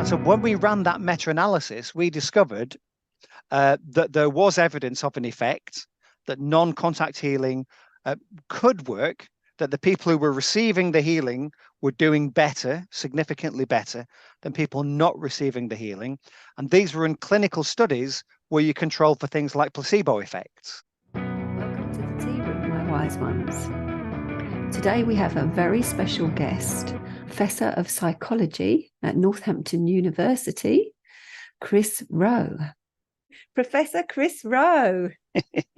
So when we ran that meta-analysis, we discovered that there was evidence of an effect, that non-contact healing could work, that the people who were receiving the healing were doing better, significantly better than people not receiving the healing. And these were in clinical studies where you control for things like placebo effects. Welcome to the tea room, my wise ones. Today we have a very special guest, Professor of Psychology at Northampton University, Chris Rowe. Professor Chris Rowe,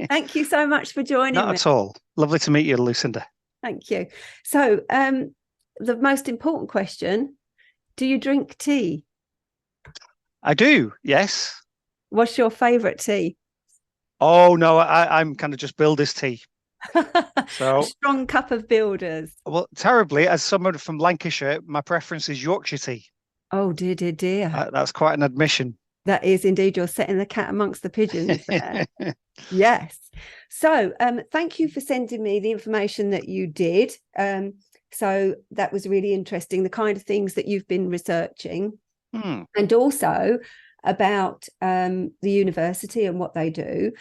thank you so much for joining me. Not at all. Lovely to meet you, Lucinda. Thank you. So, the most important question, do you drink tea? I do, yes. What's your favourite tea? Oh, no, I'm kind of just builder's tea. So, a strong cup of builders. Well, terribly, as someone from Lancashire, my preference is Yorkshire tea. Oh, dear, dear, dear. That's quite an admission. That is indeed, you're setting the cat amongst the pigeons there. Yes. So thank you for sending me the information that you did. So that was really interesting, the kind of things that you've been researching, and also about the university and what they do.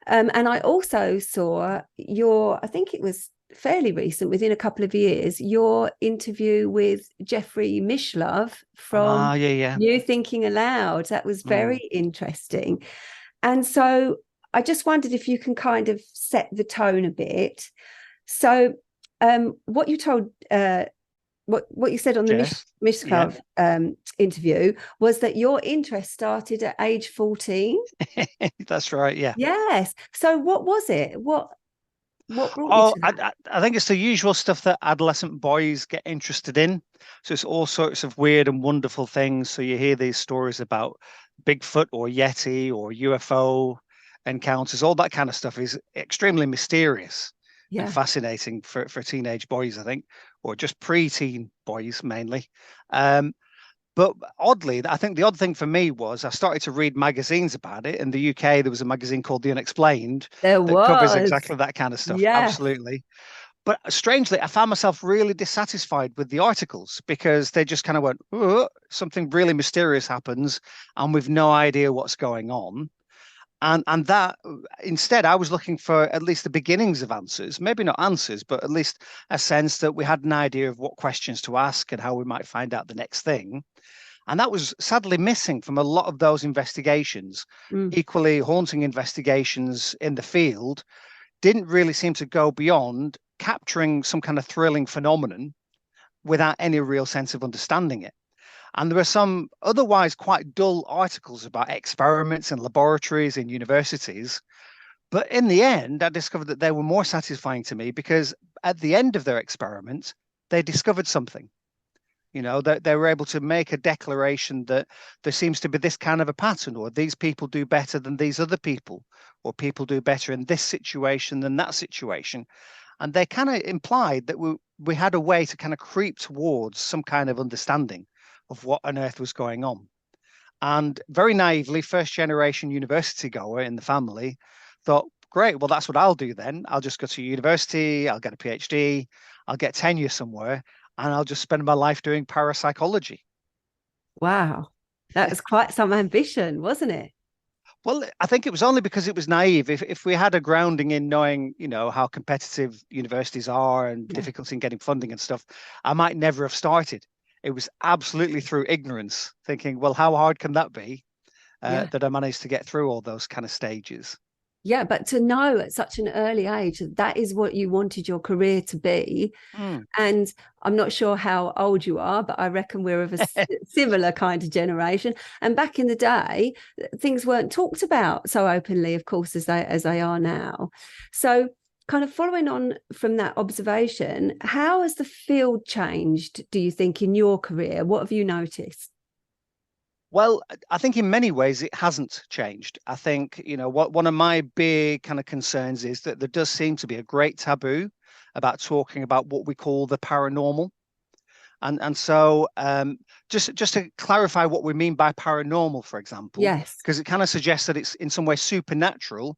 And I also saw I think it was fairly recent, within a couple of years, your interview with Jeffrey Mishlove from New Thinking Aloud. That was very interesting. And so I just wondered if you can kind of set the tone a bit. So what you told, what you said on the Mishlove interview was that your interest started at age 14. That's right, yeah. Yes. So what was it? What brought you to that? I think it's the usual stuff that adolescent boys get interested in. So it's all sorts of weird and wonderful things. So you hear these stories about Bigfoot or Yeti or UFO encounters. All that kind of stuff is extremely mysterious and fascinating for teenage boys, I think, or just pre-teen boys mainly. But oddly, I think the odd thing for me was I started to read magazines about it. In the UK, there was a magazine called The Unexplained that covers exactly that kind of stuff. Yes. Absolutely. But strangely, I found myself really dissatisfied with the articles because they just kind of went, oh, something really mysterious happens and we've no idea what's going on. And that instead, I was looking for at least the beginnings of answers, maybe not answers, but at least a sense that we had an idea of what questions to ask and how we might find out the next thing. And that was sadly missing from a lot of those investigations. Equally haunting investigations in the field didn't really seem to go beyond capturing some kind of thrilling phenomenon without any real sense of understanding it. And there were some otherwise quite dull articles about experiments in laboratories in universities. But in the end, I discovered that they were more satisfying to me because at the end of their experiment, they discovered something. You know, that they were able to make a declaration that there seems to be this kind of a pattern, or these people do better than these other people, or people do better in this situation than that situation. And they kind of implied that we had a way to kind of creep towards some kind of understanding of what on earth was going on. And very naively, first generation university goer in the family thought, great, well, that's what I'll do then. I'll just go to university, I'll get a PhD, I'll get tenure somewhere, and I'll just spend my life doing parapsychology. Wow. That was quite some ambition, wasn't it? Well, I think it was only because it was naive. If we had a grounding in knowing, you know, how competitive universities are and difficulty in getting funding and stuff, I might never have started. It was absolutely through ignorance, thinking, well, how hard can that be? That I managed to get through all those kind of stages. Yeah, but to know at such an early age that is what you wanted your career to be. And I'm not sure how old you are, but I reckon we're of a similar kind of generation. And back in the day, things weren't talked about so openly, of course, as they are now. So kind of following on from that observation, how has the field changed, do you think, in your career? What have you noticed? Well, I think in many ways it hasn't changed. I think, you know, one of my big kind of concerns is that there does seem to be a great taboo about talking about what we call the paranormal. And so just to clarify what we mean by paranormal, for example, because it kind of suggests that it's in some way supernatural.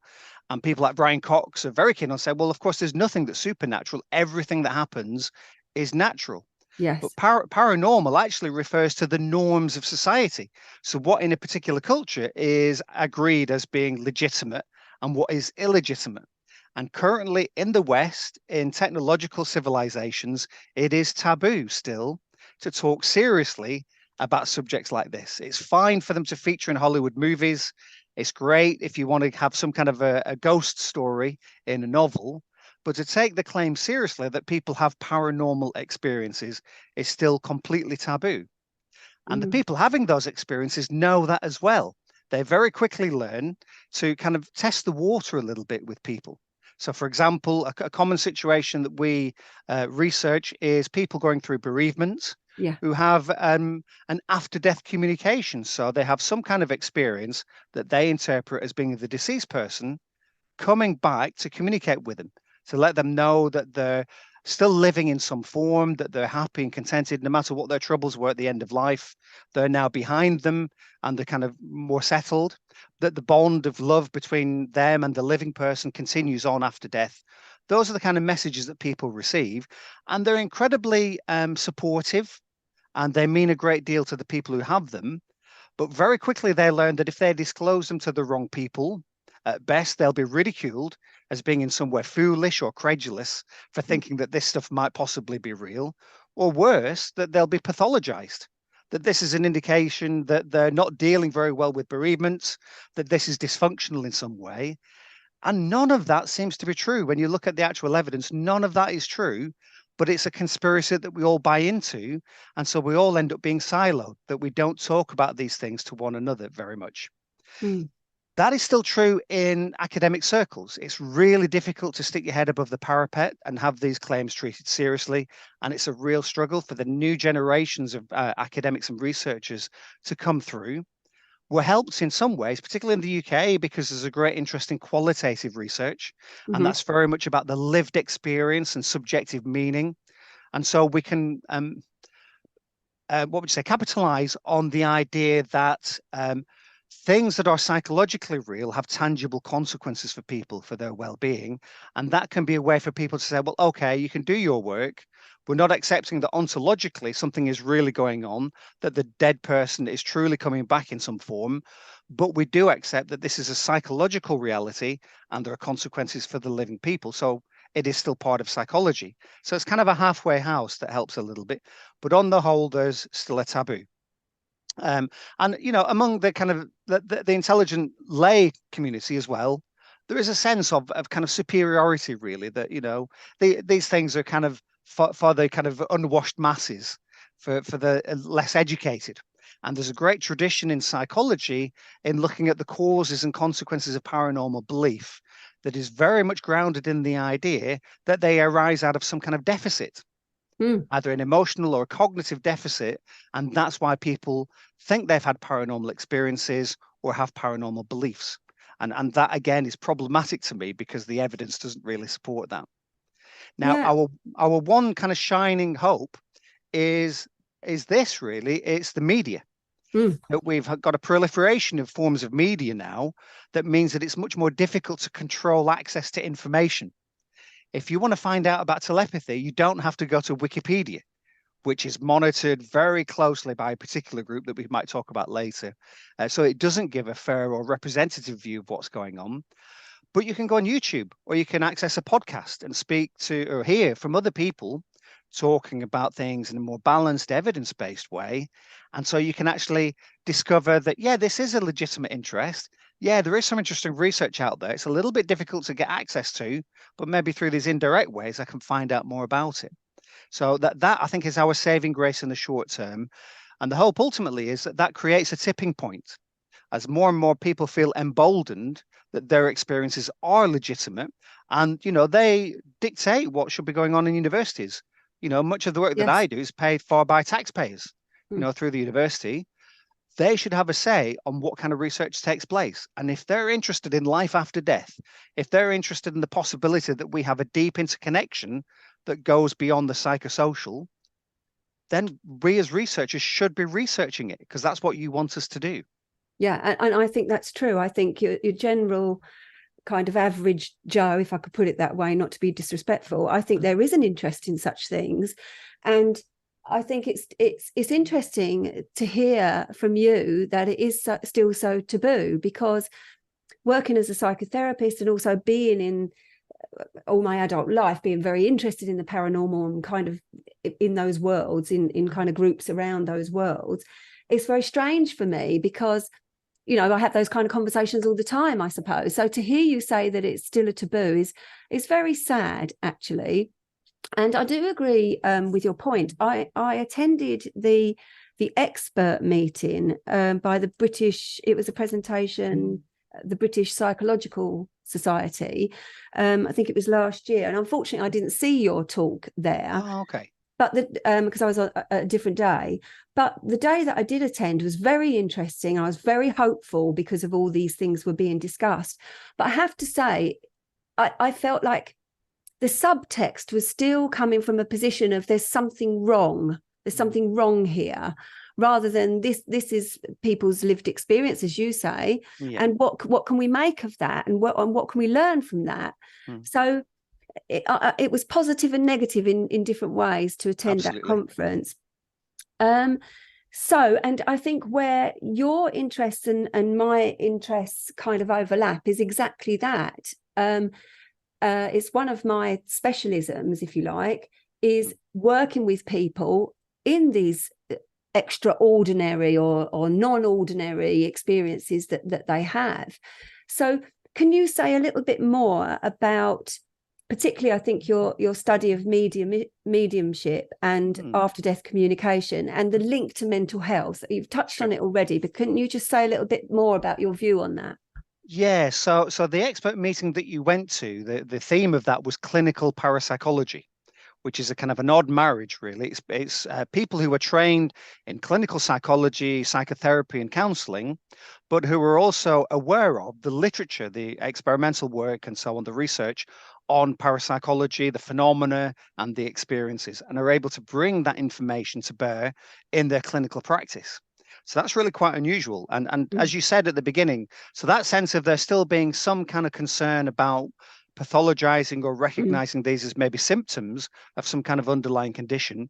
And people like Brian Cox are very keen on saying, well, of course, there's nothing that's supernatural. Everything that happens is natural. Yes. But paranormal actually refers to the norms of society. So what in a particular culture is agreed as being legitimate and what is illegitimate. And currently in the West, in technological civilizations, it is taboo still to talk seriously about subjects like this. It's fine for them to feature in Hollywood movies. It's great if you want to have some kind of a ghost story in a novel, but to take the claim seriously that people have paranormal experiences is still completely taboo. And the Mm. people having those experiences know that as well. They very quickly learn to kind of test the water a little bit with people. So, for example, a common situation that we research is people going through bereavement Yeah. who have an after death communication. So, they have some kind of experience that they interpret as being the deceased person coming back to communicate with them, to let them know that they're still living in some form, that they're happy and contented, no matter what their troubles were at the end of life. They're now behind them and they're kind of more settled, that the bond of love between them and the living person continues on after death. Those are the kind of messages that people receive, and they're incredibly supportive and they mean a great deal to the people who have them. But very quickly, they learn that if they disclose them to the wrong people, at best, they'll be ridiculed as being in some way foolish or credulous for thinking that this stuff might possibly be real, or worse, that they'll be pathologized. That this is an indication that they're not dealing very well with bereavement, that this is dysfunctional in some way. And none of that seems to be true. When you look at the actual evidence, none of that is true, but it's a conspiracy that we all buy into. And so we all end up being siloed, that we don't talk about these things to one another very much. Mm. That is still true in academic circles. It's really difficult to stick your head above the parapet and have these claims treated seriously. And it's a real struggle for the new generations of academics and researchers to come through. We're helped in some ways, particularly in the UK, because there's a great interest in qualitative research. And Mm-hmm. that's very much about the lived experience and subjective meaning. And so we can, what would you say, capitalize on the idea that things that are psychologically real have tangible consequences for people, for their well-being. And that can be a way for people to say, well, okay, you can do your work. We're not accepting that ontologically something is really going on, that the dead person is truly coming back in some form. But we do accept that this is a psychological reality and there are consequences for the living people. So it is still part of psychology. So it's kind of a halfway house that helps a little bit. But on the whole, there's still a taboo. And among the kind of the intelligent lay community as well, there is a sense of kind of superiority, really, that these things are kind of for the kind of unwashed masses, for the less educated. And there's a great tradition in psychology in looking at the causes and consequences of paranormal belief that is very much grounded in the idea that they arise out of some kind of deficit, either an emotional or a cognitive deficit. And that's why people think they've had paranormal experiences or have paranormal beliefs. And that, again, is problematic to me because the evidence doesn't really support that. Now, Yeah. our one kind of shining hope is this really, it's the media. Mm. That we've got a proliferation of forms of media now that means that it's much more difficult to control access to information. If you want to find out about telepathy, you don't have to go to Wikipedia, which is monitored very closely by a particular group that we might talk about later. So it doesn't give a fair or representative view of what's going on. But you can go on YouTube or you can access a podcast and speak to or hear from other people talking about things in a more balanced, evidence-based way. And so you can actually discover that, yeah, this is a legitimate interest. Yeah, there is some interesting research out there. It's a little bit difficult to get access to, but maybe through these indirect ways, I can find out more about it. So that I think is our saving grace in the short term. And the hope ultimately is that creates a tipping point as more and more people feel emboldened that their experiences are legitimate and they dictate what should be going on in universities. Much of the work that Yes. I do is paid for by taxpayers, Mm. through the university. They should have a say on what kind of research takes place. And if they're interested in life after death, if they're interested in the possibility that we have a deep interconnection that goes beyond the psychosocial, then we as researchers should be researching it because that's what you want us to do. Yeah, and I think that's true. I think your general kind of average Joe, if I could put it that way, not to be disrespectful, I think there is an interest in such things. And I think it's interesting to hear from you that it is still so taboo, because working as a psychotherapist and also being in all my adult life, being very interested in the paranormal and kind of in those worlds, in kind of groups around those worlds, it's very strange for me because, you know, I have those kind of conversations all the time, I suppose. So to hear you say that it's still a taboo is very sad, actually. And I do agree with your point. I attended the expert meeting by the British. It was a presentation, the British Psychological Society. I think it was last year, and unfortunately, I didn't see your talk there. Oh, okay. But because I was on a different day. But the day that I did attend was very interesting. I was very hopeful because of all these things were being discussed. But I have to say, I felt like the subtext was still coming from a position of there's something wrong. There's something wrong here, rather than this is people's lived experience, as you say. Yeah. And what can we make of that, and what can we learn from that? So it was positive and negative in different ways to attend Absolutely. That conference. So, and I think where your interests and my interests kind of overlap is exactly that. It's one of my specialisms, if you like, is working with people in these extraordinary or non-ordinary experiences that they have. So can you say a little bit more about, particularly, I think, your study of mediumship and after-death communication and the link to mental health? You've touched on it already, but couldn't you just say a little bit more about your view on that? Yeah, so the expert meeting that you went to, the theme of that was clinical parapsychology, which is a kind of an odd marriage, really. It's people who are trained in clinical psychology, psychotherapy, and counseling, but who are also aware of the literature, the experimental work, and so on, the research on parapsychology, the phenomena, and the experiences, and are able to bring that information to bear in their clinical practice. So that's really quite unusual. And as you said at the beginning, so that sense of there still being some kind of concern about pathologizing or recognizing these as maybe symptoms of some kind of underlying condition,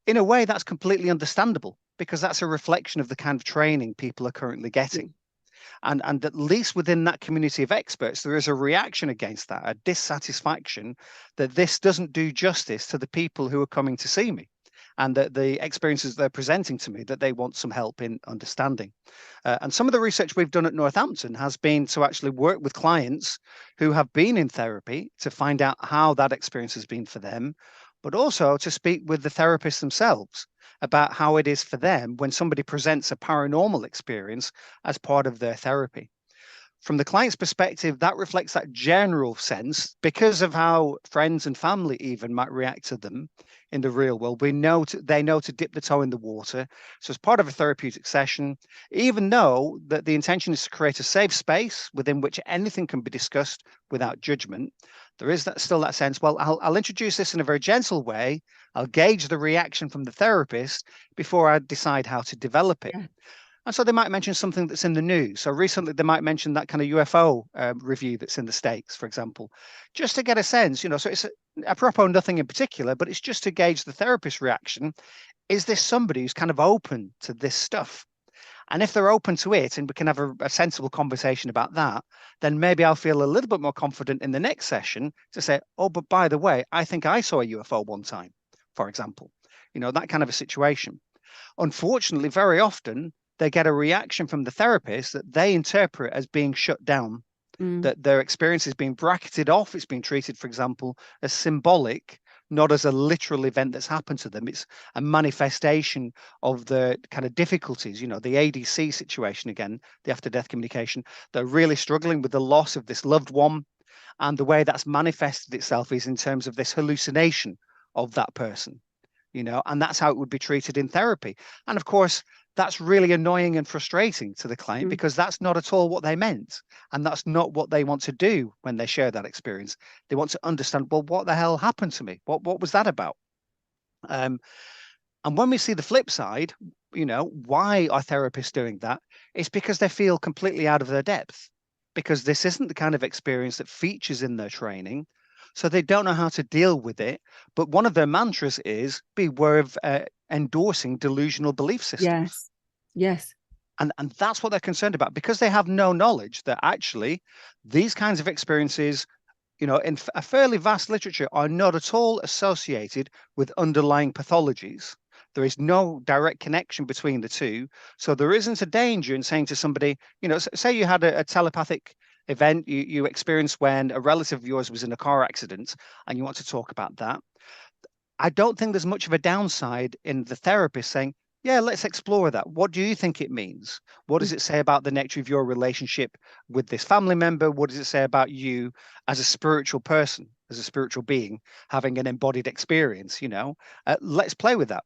in a way that's completely understandable, because that's a reflection of the kind of training people are currently getting. And at least within that community of experts, there is a reaction against that, a dissatisfaction that this doesn't do justice to the people who are coming to see me, and that the experiences they're presenting to me, that they want some help in understanding. And some of the research we've done at Northampton has been to actually work with clients who have been in therapy to find out how that experience has been for them, but also to speak with the therapists themselves about how it is for them when somebody presents a paranormal experience as part of their therapy. From the client's perspective, that reflects that general sense, because of how friends and family even might react to them in the real world. They know to dip the toe in the water. So as part of a therapeutic session, even though that the intention is to create a safe space within which anything can be discussed without judgment, there is still that sense, well, I'll introduce this in a very gentle way. I'll gauge the reaction from the therapist before I decide how to develop it. Yeah. And so they might mention something that's in the news. So recently they might mention that kind of UFO review that's in the States, for example, just to get a sense, so it's apropos nothing in particular, but it's just to gauge the therapist's reaction. Is this somebody who's kind of open to this stuff? And if they're open to it and we can have a sensible conversation about that, then maybe I'll feel a little bit more confident in the next session to say, oh, but by the way, I think I saw a UFO one time, for example, that kind of a situation. Unfortunately, very often, they get a reaction from the therapist that they interpret as being shut down, that their experience is being bracketed off. It's being treated, for example, as symbolic, not as a literal event that's happened to them. It's a manifestation of the kind of difficulties, the ADC situation again, the after-death communication. They're really struggling with the loss of this loved one. And the way that's manifested itself is in terms of this hallucination of that person, and that's how it would be treated in therapy. And of course, that's really annoying and frustrating to the client because that's not at all what they meant. And that's not what they want to do when they share that experience. They want to understand, well, what the hell happened to me? What was that about? And when we see the flip side, why are therapists doing that? It's because they feel completely out of their depth, because this isn't the kind of experience that features in their training. So they don't know how to deal with it. But one of their mantras is beware of endorsing delusional belief systems. Yes. Yes. And that's what they're concerned about, because they have no knowledge that actually these kinds of experiences, in a fairly vast literature, are not at all associated with underlying pathologies. There is no direct connection between the two. So there isn't a danger in saying to somebody, say you had a telepathic event you experienced when a relative of yours was in a car accident and you want to talk about that. I don't think there's much of a downside in the therapist saying, yeah, let's explore that. What do you think it means? What does it say about the nature of your relationship with this family member? What does it say about you as a spiritual person, as a spiritual being, having an embodied experience? Let's play with that.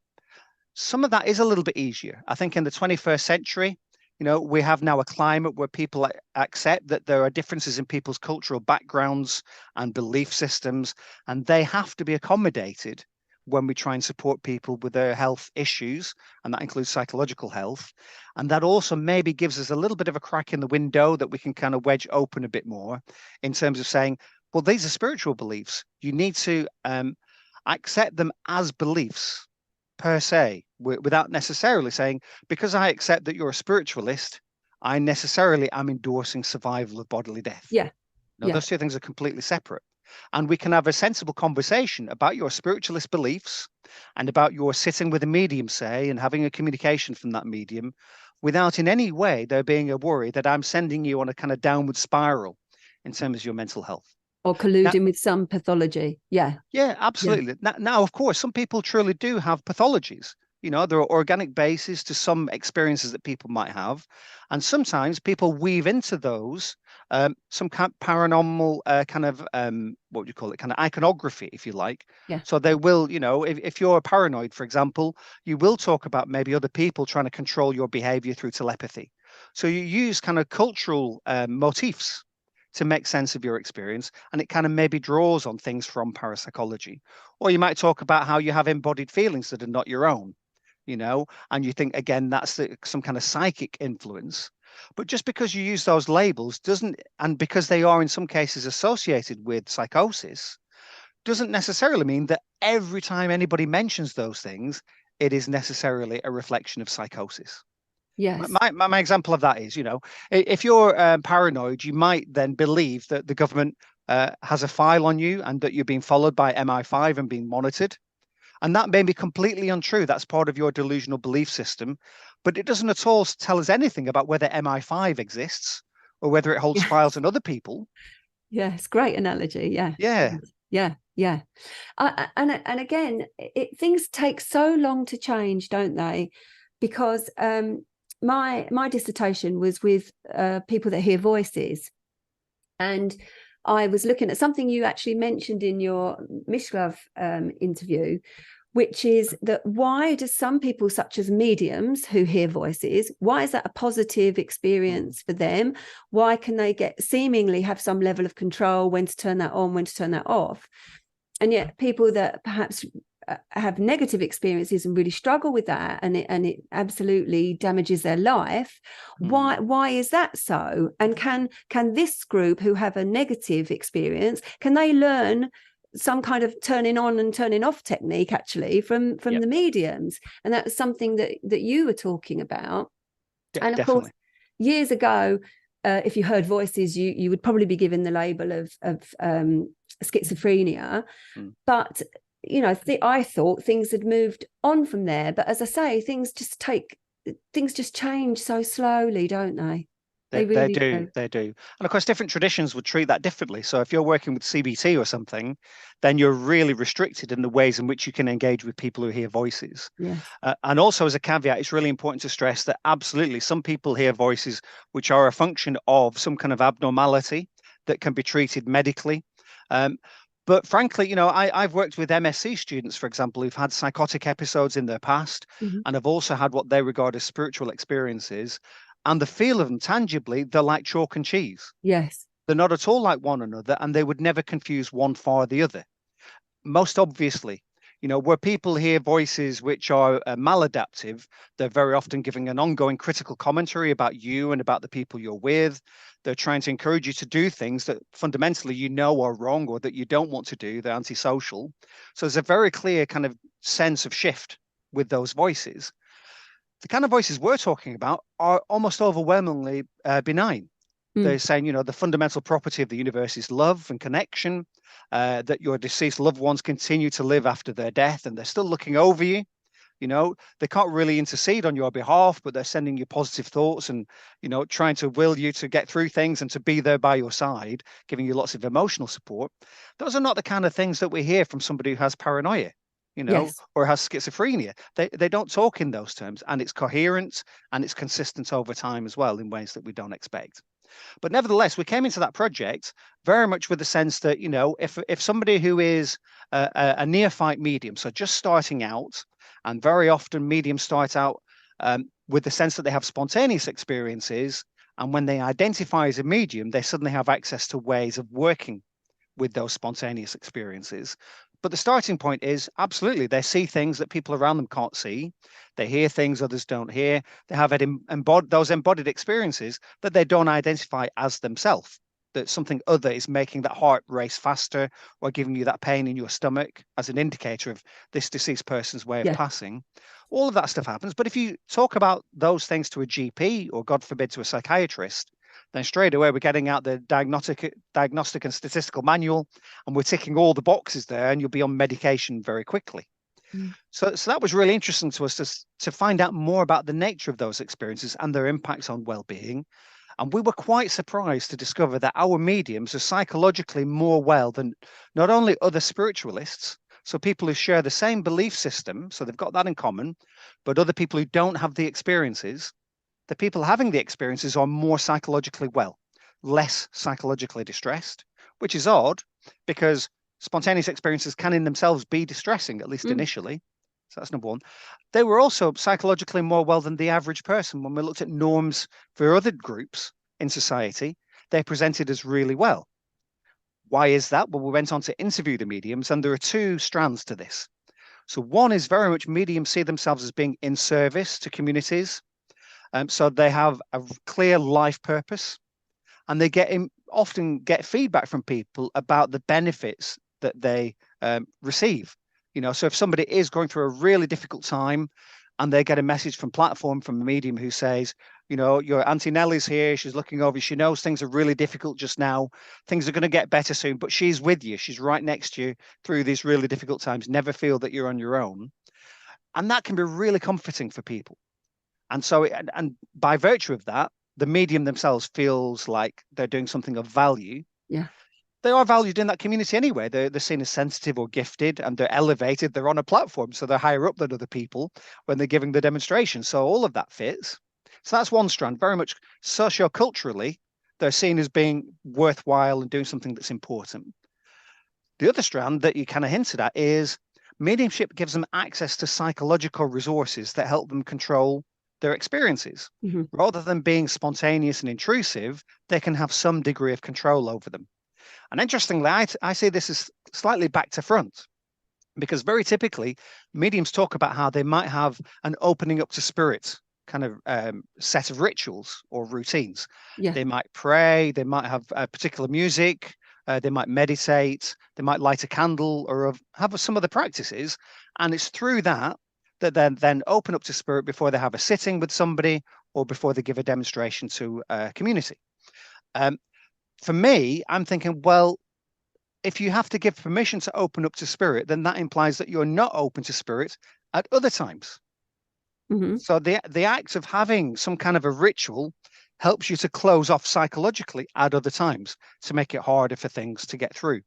Some of that is a little bit easier. I think in the 21st century, we have now a climate where people accept that there are differences in people's cultural backgrounds and belief systems, and they have to be accommodated when we try and support people with their health issues, and that includes psychological health. And that also maybe gives us a little bit of a crack in the window that we can kind of wedge open a bit more in terms of saying, well, these are spiritual beliefs. You need to accept them as beliefs per se, without necessarily saying, because I accept that you're a spiritualist, I necessarily am endorsing survival of bodily death. Yeah. No, those two things are completely separate. And we can have a sensible conversation about your spiritualist beliefs and about your sitting with a medium, say, and having a communication from that medium without in any way there being a worry that I'm sending you on a kind of downward spiral in terms of your mental health. Or colluding with some pathology. Yeah. Yeah, absolutely. Yeah. Now, of course, some people truly do have pathologies. There are organic bases to some experiences that people might have. And sometimes people weave into those some kind of paranormal kind of, what would you call it, kind of iconography, if you like. Yeah. So they will, if you're paranoid, for example, you will talk about maybe other people trying to control your behavior through telepathy. So you use kind of cultural motifs to make sense of your experience, and it kind of maybe draws on things from parapsychology. Or you might talk about how you have embodied feelings that are not your own, and you think, again, that's some kind of psychic influence. But just because you use those labels and because they are in some cases associated with psychosis, doesn't necessarily mean that every time anybody mentions those things, it is necessarily a reflection of psychosis. Yes. My example of that is, if you're paranoid, you might then believe that the government has a file on you and that you're being followed by MI5 and being monitored. And that may be completely untrue. That's part of your delusional belief system. But it doesn't at all tell us anything about whether MI5 exists or whether it holds files on other people. Yes, great analogy. Yeah. Yeah. Yeah. Yeah. And again, things take so long to change, don't they? Because my dissertation was with people that hear voices, and I was looking at something you actually mentioned in your Mishlove interview, which is that why do some people, such as mediums who hear voices, why is that a positive experience for them? Why can they seemingly have some level of control when to turn that on, when to turn that off? And yet people that perhaps have negative experiences and really struggle with that, and it absolutely damages their life. Why is that so? And can this group who have a negative experience, can they learn some kind of turning on and turning off technique actually from the mediums? And that was something that you were talking about. Yeah, and of definitely. course, years ago, if you heard voices, you would probably be given the label of schizophrenia. But I thought things had moved on from there. But as I say, things just change so slowly, don't they? They really do. They do. And of course, different traditions would treat that differently. So if you're working with CBT or something, then you're really restricted in the ways in which you can engage with people who hear voices. Yes. And also, as a caveat, it's really important to stress that absolutely some people hear voices which are a function of some kind of abnormality that can be treated medically. But frankly, I've worked with MSc students, for example, who've had psychotic episodes in their past, and have also had what they regard as spiritual experiences. And the feel of them tangibly, they're like chalk and cheese. Yes. They're not at all like one another, and they would never confuse one for the other. Most obviously, where people hear voices which are maladaptive, they're very often giving an ongoing critical commentary about you and about the people you're with. They're trying to encourage you to do things that fundamentally are wrong or that you don't want to do. They're antisocial. So there's a very clear kind of sense of shift with those voices, the kind of voices we're talking about are almost overwhelmingly benign. They're saying, the fundamental property of the universe is love and connection, that your deceased loved ones continue to live after their death, and they're still looking over you. They can't really intercede on your behalf, but they're sending you positive thoughts and, trying to will you to get through things and to be there by your side, giving you lots of emotional support. Those are not the kind of things that we hear from somebody who has paranoia, Yes. or has schizophrenia. They don't talk in those terms, and it's coherent and it's consistent over time as well in ways that we don't expect. But nevertheless, we came into that project very much with the sense that, if somebody who is a neophyte medium, so just starting out, and very often mediums start out with the sense that they have spontaneous experiences, and when they identify as a medium, they suddenly have access to ways of working with those spontaneous experiences. But the starting point is absolutely, they see things that people around them can't see. They hear things others don't hear. They have those embodied experiences that they don't identify as themselves, that something other is making that heart race faster or giving you that pain in your stomach as an indicator of this deceased person's way of passing. All of that stuff happens. But if you talk about those things to a GP or, God forbid, to a psychiatrist, then straight away we're getting out the diagnostic and statistical manual, and we're ticking all the boxes there, and you'll be on medication very quickly. So that was really interesting to us to find out more about the nature of those experiences and their impacts on well-being. And we were quite surprised to discover that our mediums are psychologically more well than not only other spiritualists, so people who share the same belief system, so they've got that in common, but other people who don't have the experiences. The people having the experiences are more psychologically well, less psychologically distressed, which is odd because spontaneous experiences can in themselves be distressing, at least initially. So that's number one. They were also psychologically more well than the average person. When we looked at norms for other groups in society, they presented as really well. Why is that? Well, we went on to interview the mediums, and there are two strands to this. So one is very much mediums see themselves as being in service to communities. So they have a clear life purpose, and they often get feedback from people about the benefits that they receive. So if somebody is going through a really difficult time and they get a message from a medium who says, your Auntie Nellie's here, she's looking over you, she knows things are really difficult just now, things are going to get better soon, but she's with you, she's right next to you through these really difficult times, never feel that you're on your own. And that can be really comforting for people. And so, and by virtue of that, the medium themselves feels like they're doing something of value. Yeah. They are valued in that community anyway. They're seen as sensitive or gifted, and they're elevated. They're on a platform, so they're higher up than other people when they're giving the demonstration. So all of that fits. So that's one strand. Very much socio-culturally, they're seen as being worthwhile and doing something that's important. The other strand that you kind of hinted at is mediumship gives them access to psychological resources that help them control their experiences. Rather than being spontaneous and intrusive, they can have some degree of control over them. And interestingly, I see this as slightly back to front, because very typically mediums talk about how they might have an opening up to spirit kind of set of rituals or routines. They might pray, they might have particular music, they might meditate, they might light a candle or have some other practices. And it's through that then open up to spirit before they have a sitting with somebody or before they give a demonstration to a community. For me, I'm thinking, well, if you have to give permission to open up to spirit, then that implies that you're not open to spirit at other times. So the act of having some kind of a ritual helps you to close off psychologically at other times to make it harder for things to get through.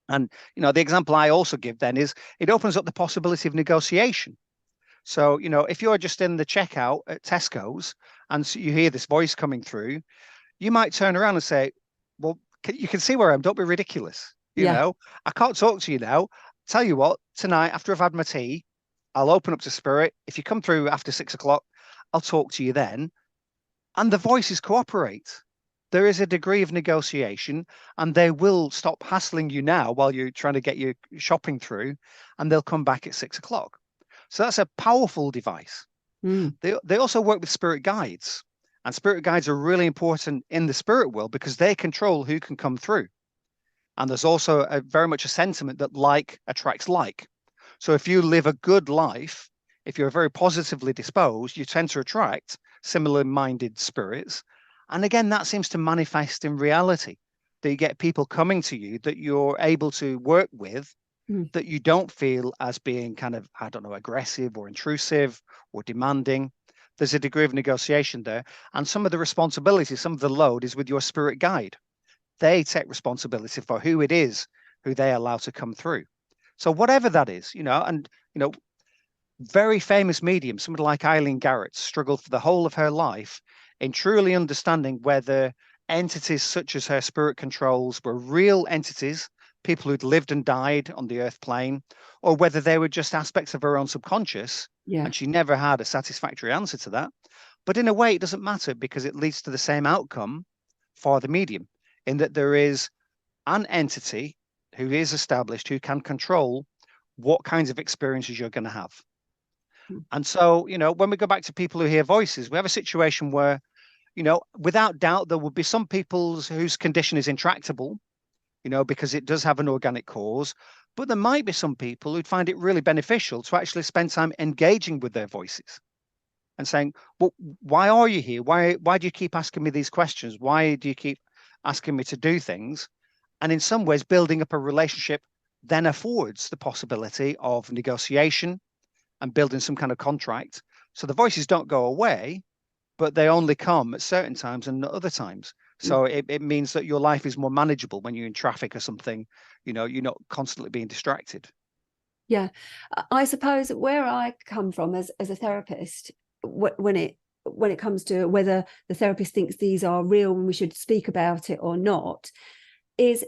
And, the example I also give then is it opens up the possibility of negotiation. So, if you're just in the checkout at Tesco's and you hear this voice coming through, you might turn around and say, well, you can see where I am. Don't be ridiculous. I can't talk to you now. Tell you what, tonight, after I've had my tea, I'll open up to spirit. If you come through after 6 o'clock, I'll talk to you then. And the voices cooperate. There is a degree of negotiation, and they will stop hassling you now while you're trying to get your shopping through, and they'll come back at 6 o'clock. So that's a powerful device. They also work with spirit guides, and spirit guides are really important in the spirit world because they control who can come through. And there's also very much a sentiment that like attracts like. So if you live a good life, If you're very positively disposed, you tend to attract similar-minded spirits. And again, that seems to manifest in reality, that you get people coming to you that you're able to work with, that you don't feel as being kind of, I don't know, aggressive or intrusive or demanding. There's a degree of negotiation there. And some of the responsibility, some of the load is with your spirit guide. They take responsibility for who it is who they allow to come through. So whatever that is, and, very famous mediums, somebody like Eileen Garrett, struggled for the whole of her life in truly understanding whether entities such as her spirit controls were real entities, people who'd lived and died on the earth plane, or whether they were just aspects of her own subconscious. Yeah. And she never had a satisfactory answer to that. But in a way, it doesn't matter because it leads to the same outcome for the medium, in that there is an entity who is established who can control what kinds of experiences you're going to have. And so, when we go back to people who hear voices, we have a situation where, without doubt, there would be some people whose condition is intractable, because it does have an organic cause. But there might be some people who'd find it really beneficial to actually spend time engaging with their voices and saying, well, why are you here? Why do you keep asking me these questions? Why do you keep asking me to do things? And in some ways, building up a relationship then affords the possibility of negotiation and building some kind of contract. So the voices don't go away, but they only come at certain times and not other times. So it means that your life is more manageable when you're in traffic or something, you're not constantly being distracted. Yeah. I suppose where I come from as a therapist, when it comes to whether the therapist thinks these are real and we should speak about it or not, is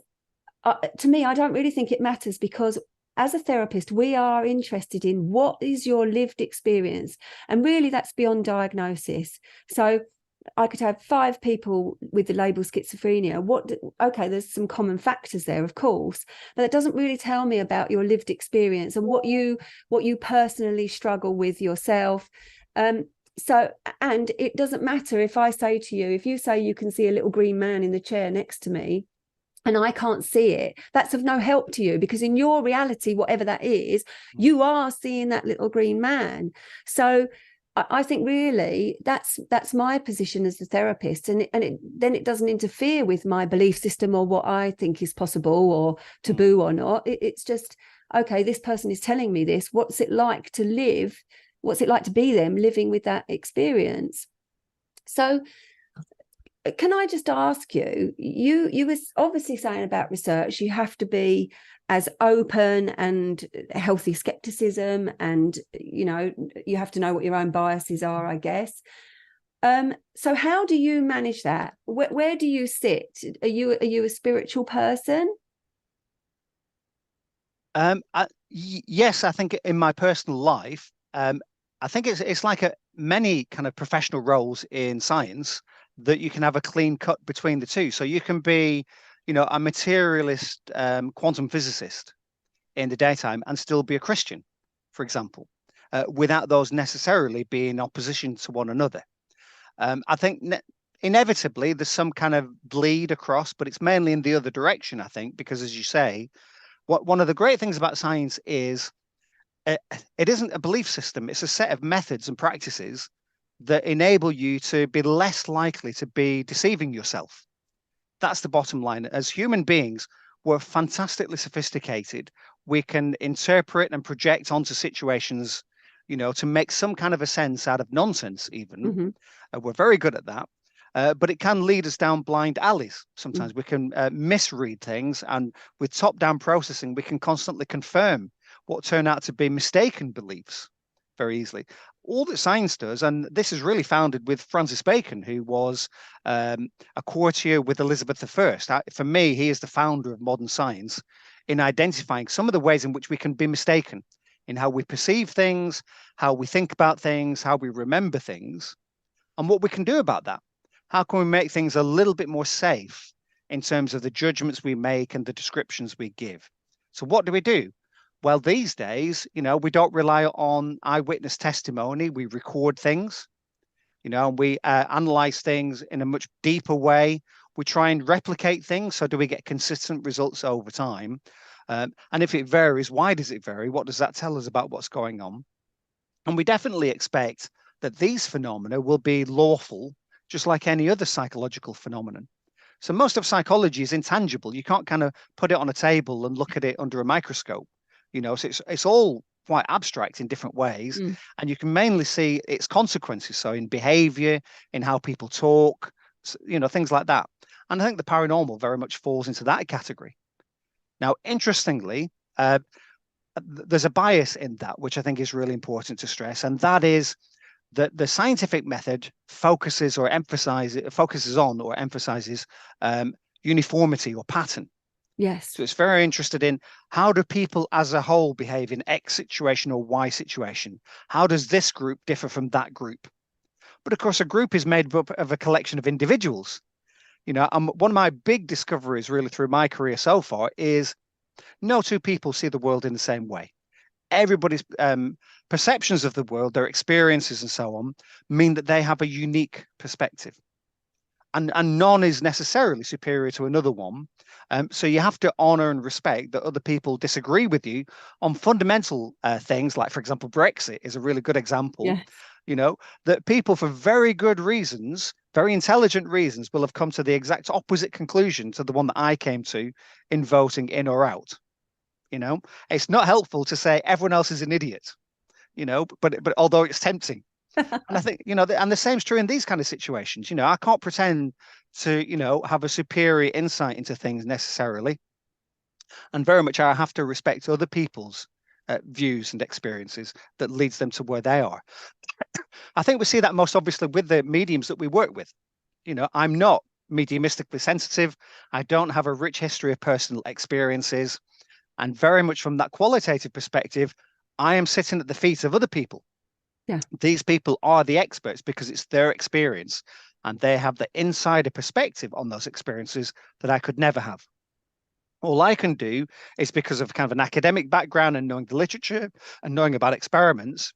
to me, I don't really think it matters, because as a therapist, we are interested in what is your lived experience. And really, that's beyond diagnosis. So I could have 5 people with the label schizophrenia. Okay, there's some common factors there, of course, but that doesn't really tell me about your lived experience and what you personally struggle with yourself. So, and it doesn't matter if I say to you, if you say you can see a little green man in the chair next to me, and I can't see it, that's of no help to you, because in your reality, whatever that is, you are seeing that little green man. So I think really that's my position as the therapist, and then it doesn't interfere with my belief system or what I think is possible or taboo or not. It's just, okay, this person is telling me this. What's it like to live? What's it like to be them living with that experience? So can I just ask you, you was obviously saying about research, you have to be as open and healthy skepticism, and you have to know what your own biases are, I guess. So how do you manage that? Where do you sit? Are you a spiritual person? Yes, I think in my personal life, I think it's like many kind of professional roles in science, that you can have a clean cut between the two. So you can be, a materialist quantum physicist in the daytime and still be a Christian, for example, without those necessarily being in opposition to one another. I think inevitably there's some kind of bleed across, but it's mainly in the other direction, I think, because as you say, one of the great things about science is it isn't a belief system. It's a set of methods and practices that enable you to be less likely to be deceiving yourself. That's the bottom line. As human beings, we're fantastically sophisticated. We can interpret and project onto situations, to make some kind of a sense out of nonsense, even. We're very good at that. But it can lead us down blind alleys. Sometimes we can misread things. And with top-down processing, we can constantly confirm what turn out to be mistaken beliefs very easily. All that science does, and this is really founded with Francis Bacon, who was a courtier with Elizabeth I. For me, he is the founder of modern science in identifying some of the ways in which we can be mistaken in how we perceive things, how we think about things, how we remember things, and what we can do about that. How can we make things a little bit more safe in terms of the judgments we make and the descriptions we give? So what do? Well, these days, we don't rely on eyewitness testimony. We record things, and we analyze things in a much deeper way. We try and replicate things. So do we get consistent results over time? And if it varies, why does it vary? What does that tell us about what's going on? And we definitely expect that these phenomena will be lawful, just like any other psychological phenomenon. So most of psychology is intangible. You can't kind of put it on a table and look at it under a microscope, so it's all quite abstract in different ways. And you can mainly see its consequences. So in behavior, in how people talk, things like that. And I think the paranormal very much falls into that category. Now, interestingly, there's a bias in that, which I think is really important to stress. And that is that the scientific method focuses on or emphasizes uniformity or pattern. Yes. So it's very interested in how do people as a whole behave in X situation or Y situation? How does this group differ from that group? But of course, a group is made up of a collection of individuals. One of my big discoveries really through my career so far is no two people see the world in the same way. Everybody's perceptions of the world, their experiences and so on, mean that they have a unique perspective. And none is necessarily superior to another one. So you have to honor and respect that other people disagree with you on fundamental things, like, for example, Brexit is a really good example. Yes. That people for very good reasons, very intelligent reasons, will have come to the exact opposite conclusion to the one that I came to in voting in or out. It's not helpful to say everyone else is an idiot, but although it's tempting. And I think, and the same is true in these kind of situations. I can't pretend to, have a superior insight into things necessarily. And very much I have to respect other people's views and experiences that leads them to where they are. I think we see that most obviously with the mediums that we work with. I'm not mediumistically sensitive. I don't have a rich history of personal experiences. And very much from that qualitative perspective, I am sitting at the feet of other people. Yeah. These people are the experts because it's their experience and they have the insider perspective on those experiences that I could never have. All I can do is, because of kind of an academic background and knowing the literature and knowing about experiments,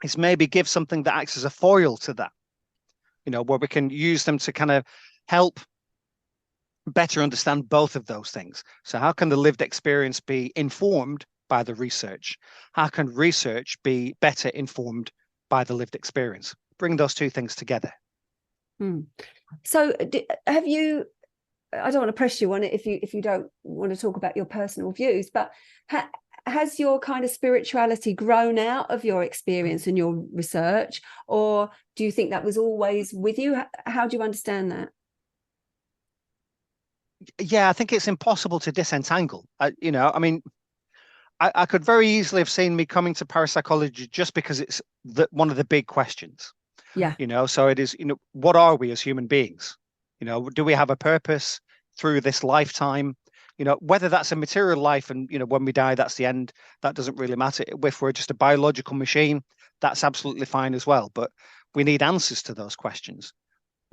is maybe give something that acts as a foil to that, where we can use them to kind of help better understand both of those things. So how can the lived experience be informed by the research? How can research be better informed by the lived experience? Bring those two things together. So have you, I don't want to press you on it if you don't want to talk about your personal views, but has your kind of spirituality grown out of your experience and your research, or do you think that was always with you? How do you understand that? Yeah, I think it's impossible to disentangle. I could very easily have seen me coming to parapsychology just because it's one of the big questions. Yeah. So it is, what are we as human beings? Do we have a purpose through this lifetime? Whether that's a material life and, when we die, that's the end, that doesn't really matter. If we're just a biological machine, that's absolutely fine as well. But we need answers to those questions.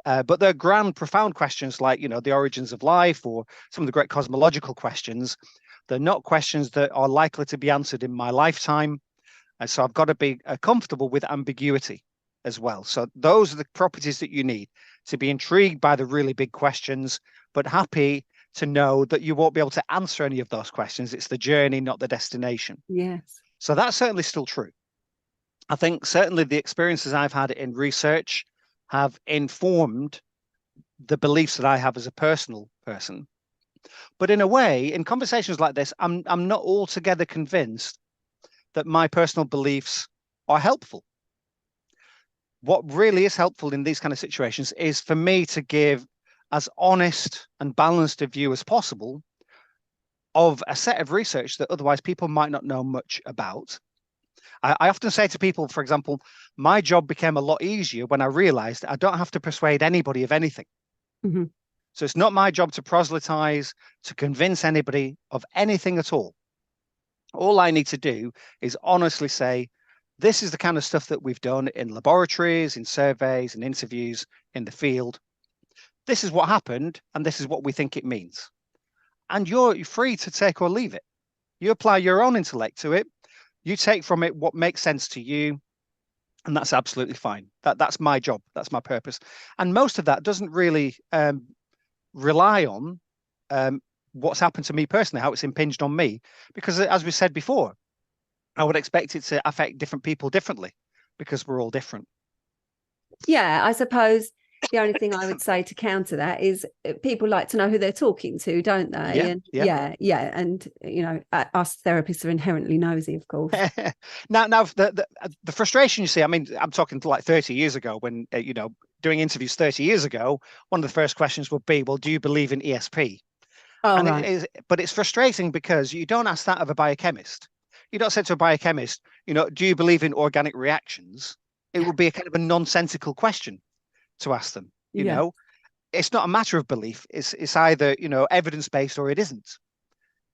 But they're grand, profound questions like, the origins of life or some of the great cosmological questions. They're not questions that are likely to be answered in my lifetime. And so I've got to be comfortable with ambiguity as well. So those are the properties that you need to be intrigued by the really big questions, but happy to know that you won't be able to answer any of those questions. It's the journey, not the destination. Yes. So that's certainly still true. I think certainly the experiences I've had in research have informed the beliefs that I have as a personal person. But in a way, in conversations like this, I'm not altogether convinced that my personal beliefs are helpful. What really is helpful in these kind of situations is for me to give as honest and balanced a view as possible of a set of research that otherwise people might not know much about. I often say to people, for example, my job became a lot easier when I realized I don't have to persuade anybody of anything. Mm-hmm. So it's not my job to proselytize, to convince anybody of anything at all. All I need to do is honestly say, this is the kind of stuff that we've done in laboratories, in surveys, and interviews in the field. This is what happened, and this is what we think it means. And you're free to take or leave it. You apply your own intellect to it. You take from it what makes sense to you, and that's absolutely fine. That's my job. That's my purpose. And most of that doesn't really rely on what's happened to me personally, how it's impinged on me. Because as we said before, I would expect it to affect different people differently because we're all different. Yeah, I suppose the only thing I would say to counter that is people like to know who they're talking to, don't they? Yeah, And yeah. and us therapists are inherently nosy, of course. Now the frustration you see, I mean, I'm talking to like 30 years ago when doing interviews 30 years ago, one of the first questions would be, well, do you believe in ESP? Oh, And right. but it's frustrating because you don't ask that of a biochemist. You don't say to a biochemist, do you believe in organic reactions? It would be a kind of a nonsensical question to ask them. Yeah. It's not a matter of belief. It's either evidence based or it isn't.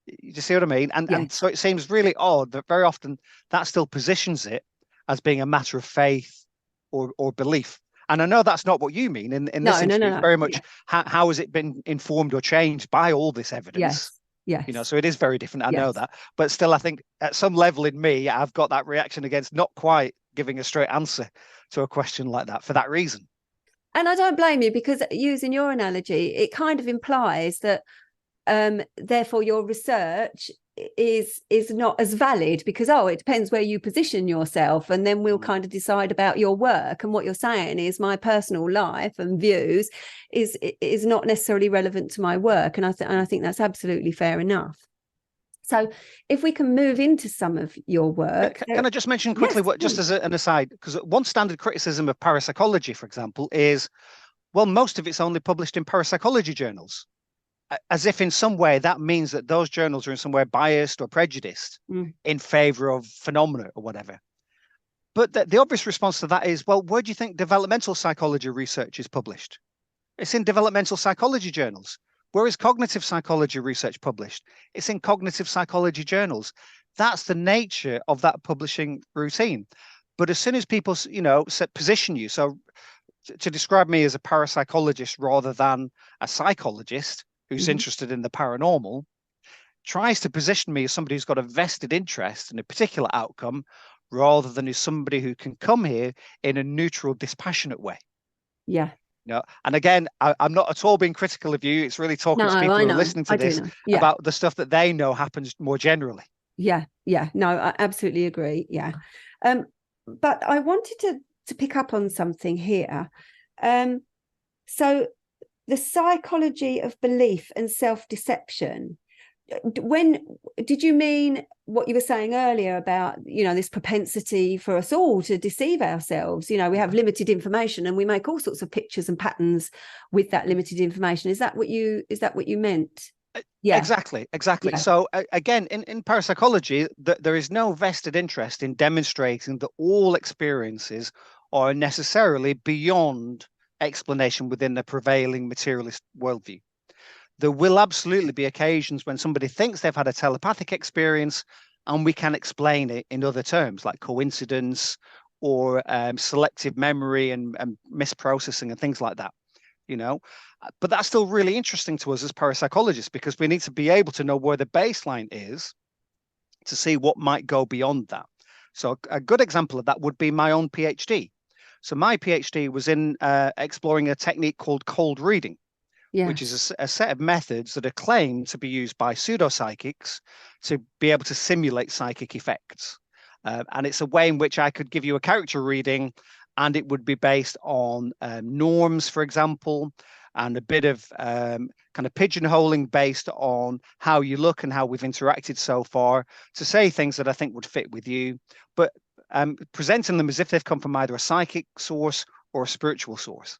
You see what I mean? And Yes. so it seems really odd that very often that still positions it as being a matter of faith or belief. And I know that's not what you mean in this No, no, no, interview. It's no. very Yeah. much how has it been informed or changed by all this evidence? Yes. Yes. So it is very different. I know Yes. that, but still, I think at some level in me, I've got that reaction against not quite giving a straight answer to a question like that for that reason. And I don't blame you, because using your analogy, it kind of implies that therefore your research is not as valid, because it depends where you position yourself, and then we'll kind of decide about your work. And what you're saying is my personal life and views is not necessarily relevant to my work, and I think that's absolutely fair enough. So if we can move into some of your work. Can I just mention quickly just as an aside, because one standard criticism of parapsychology, for example, is, well, most of it's only published in parapsychology journals, as if in some way that means that those journals are in some way biased or prejudiced in favor of phenomena or whatever. But the obvious response to that is, well, where do you think developmental psychology research is published? It's in developmental psychology journals. Where is cognitive psychology research published? It's in cognitive psychology journals. That's the nature of that publishing routine. But as soon as people, position you, so to describe me as a parapsychologist rather than a psychologist who's interested in the paranormal, tries to position me as somebody who's got a vested interest in a particular outcome rather than as somebody who can come here in a neutral, dispassionate way. Yeah. And again, I'm not at all being critical of you. It's really talking to people who are listening to this about the stuff that they know happens more generally. Yeah. No, I absolutely agree. Yeah. But I wanted to pick up on something here. So the psychology of belief and self-deception. When did you mean what you were saying earlier about this propensity for us all to deceive ourselves? We have limited information and we make all sorts of pictures and patterns with that limited information. Is that what you meant? Yeah, exactly. Yeah. So again, in parapsychology, there is no vested interest in demonstrating that all experiences are necessarily beyond explanation within the prevailing materialist worldview. There will absolutely be occasions when somebody thinks they've had a telepathic experience and we can explain it in other terms like coincidence or selective memory and misprocessing and things like that, But that's still really interesting to us as parapsychologists, because we need to be able to know where the baseline is to see what might go beyond that. So a good example of that would be my own PhD. So my PhD was in exploring a technique called cold reading. Yes. Which is a set of methods that are claimed to be used by pseudopsychics to be able to simulate psychic effects. And it's a way in which I could give you a character reading and it would be based on norms, for example, and a bit of kind of pigeonholing based on how you look and how we've interacted so far to say things that I think would fit with you, but presenting them as if they've come from either a psychic source or a spiritual source.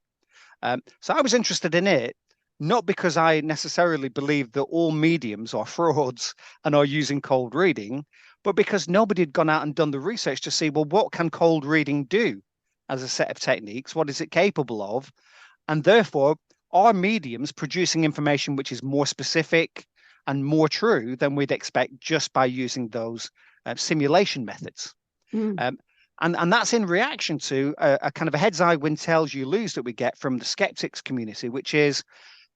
So I was interested in it, not because I necessarily believe that all mediums are frauds and are using cold reading, but because nobody had gone out and done the research to see, well, what can cold reading do as a set of techniques? What is it capable of? And therefore, are mediums producing information which is more specific and more true than we'd expect just by using those simulation methods? And that's in reaction to a kind of a heads I win, tails you lose that we get from the skeptics community, which is,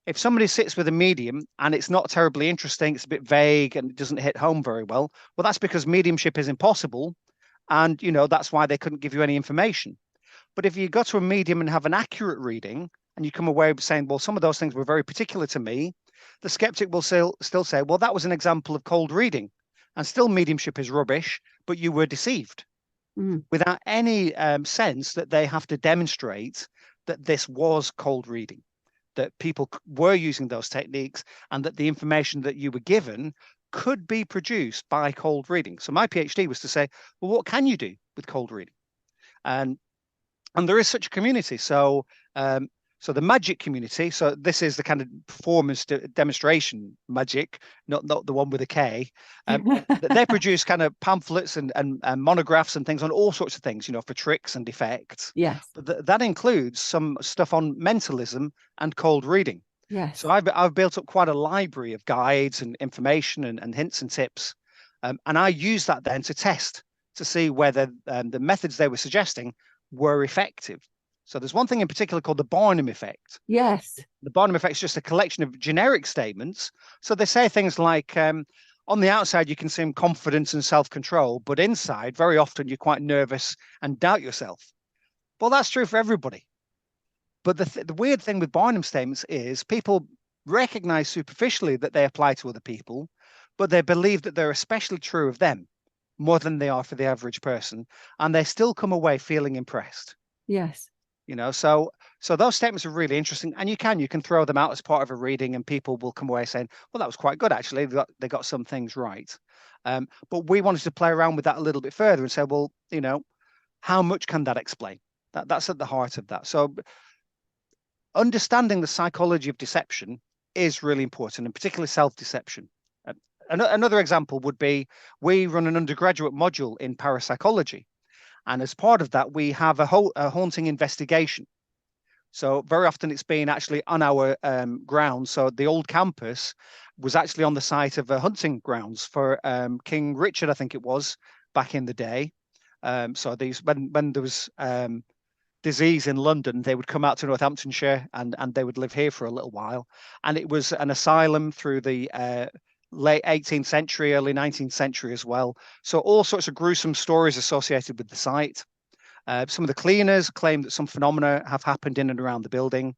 if somebody sits with a medium and it's not terribly interesting, it's a bit vague and it doesn't hit home very well, that's because mediumship is impossible. And, that's why they couldn't give you any information. But if you go to a medium and have an accurate reading and you come away saying, well, some of those things were very particular to me, the skeptic will still say, well, that was an example of cold reading. and still mediumship is rubbish, but you were deceived without any sense that they have to demonstrate that this was cold reading, that people were using those techniques, and that the information that you were given could be produced by cold reading. So my PhD was to say, well, what can you do with cold reading? And there is such a community. So so the magic community, so this is the kind of performance demonstration magic, not the one with a K. They produce kind of pamphlets and monographs and things on all sorts of things, for tricks and effects. Yes. But that includes some stuff on mentalism and cold reading. Yes. So I've built up quite a library of guides and information and hints and tips. And I use that then to test to see whether the methods they were suggesting were effective. So there's one thing in particular called the Barnum effect. Yes. The Barnum effect is just a collection of generic statements. So they say things like, on the outside, you can seem confident and self-control, but inside, very often, you're quite nervous and doubt yourself. Well, that's true for everybody. But the weird thing with Barnum statements is people recognize superficially that they apply to other people, but they believe that they're especially true of them more than they are for the average person. And they still come away feeling impressed. Yes. So those statements are really interesting, and you can throw them out as part of a reading, and people will come away saying, well, that was quite good, actually. They got some things right. But we wanted to play around with that a little bit further and say, well, how much can that explain? That's at the heart of that. So understanding the psychology of deception is really important, and particularly self-deception. Another example would be, we run an undergraduate module in parapsychology. And as part of that, we have a haunting investigation. So very often it's been actually on our grounds. So the old campus was actually on the site of hunting grounds for King Richard, I think it was, back in the day. So these when there was disease in London, they would come out to Northamptonshire and they would live here for a little while. And it was an asylum through the late 18th century, early 19th century as well. So all sorts of gruesome stories associated with the site. Some of the cleaners claim that some phenomena have happened in and around the building.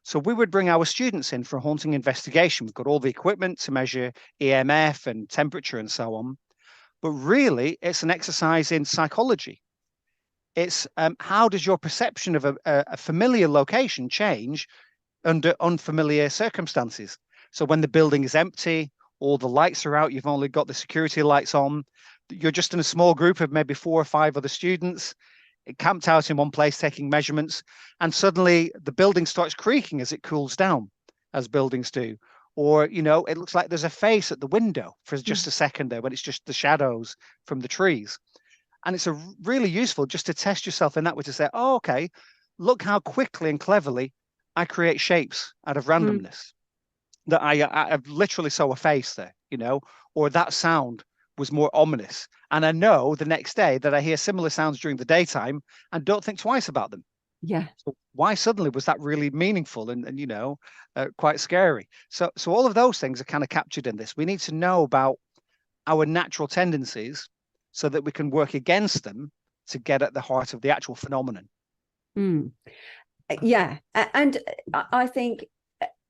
So we would bring our students in for a haunting investigation. We've got all the equipment to measure EMF and temperature and so on. But really, it's an exercise in psychology. It's how does your perception of a familiar location change under unfamiliar circumstances? So when the building is empty, all the lights are out, you've only got the security lights on, you're just in a small group of maybe 4 or 5 other students, camped out in one place taking measurements, and suddenly the building starts creaking as it cools down, as buildings do. Or, it looks like there's a face at the window for just a second there when it's just the shadows from the trees. And it's really useful just to test yourself in that way, to say, oh, okay, look how quickly and cleverly I create shapes out of randomness. That I literally saw a face there, or that sound was more ominous. And I know the next day that I hear similar sounds during the daytime and don't think twice about them. Yeah. So why suddenly was that really meaningful and quite scary? So all of those things are kind of captured in this. We need to know about our natural tendencies so that we can work against them to get at the heart of the actual phenomenon. Yeah. And I think,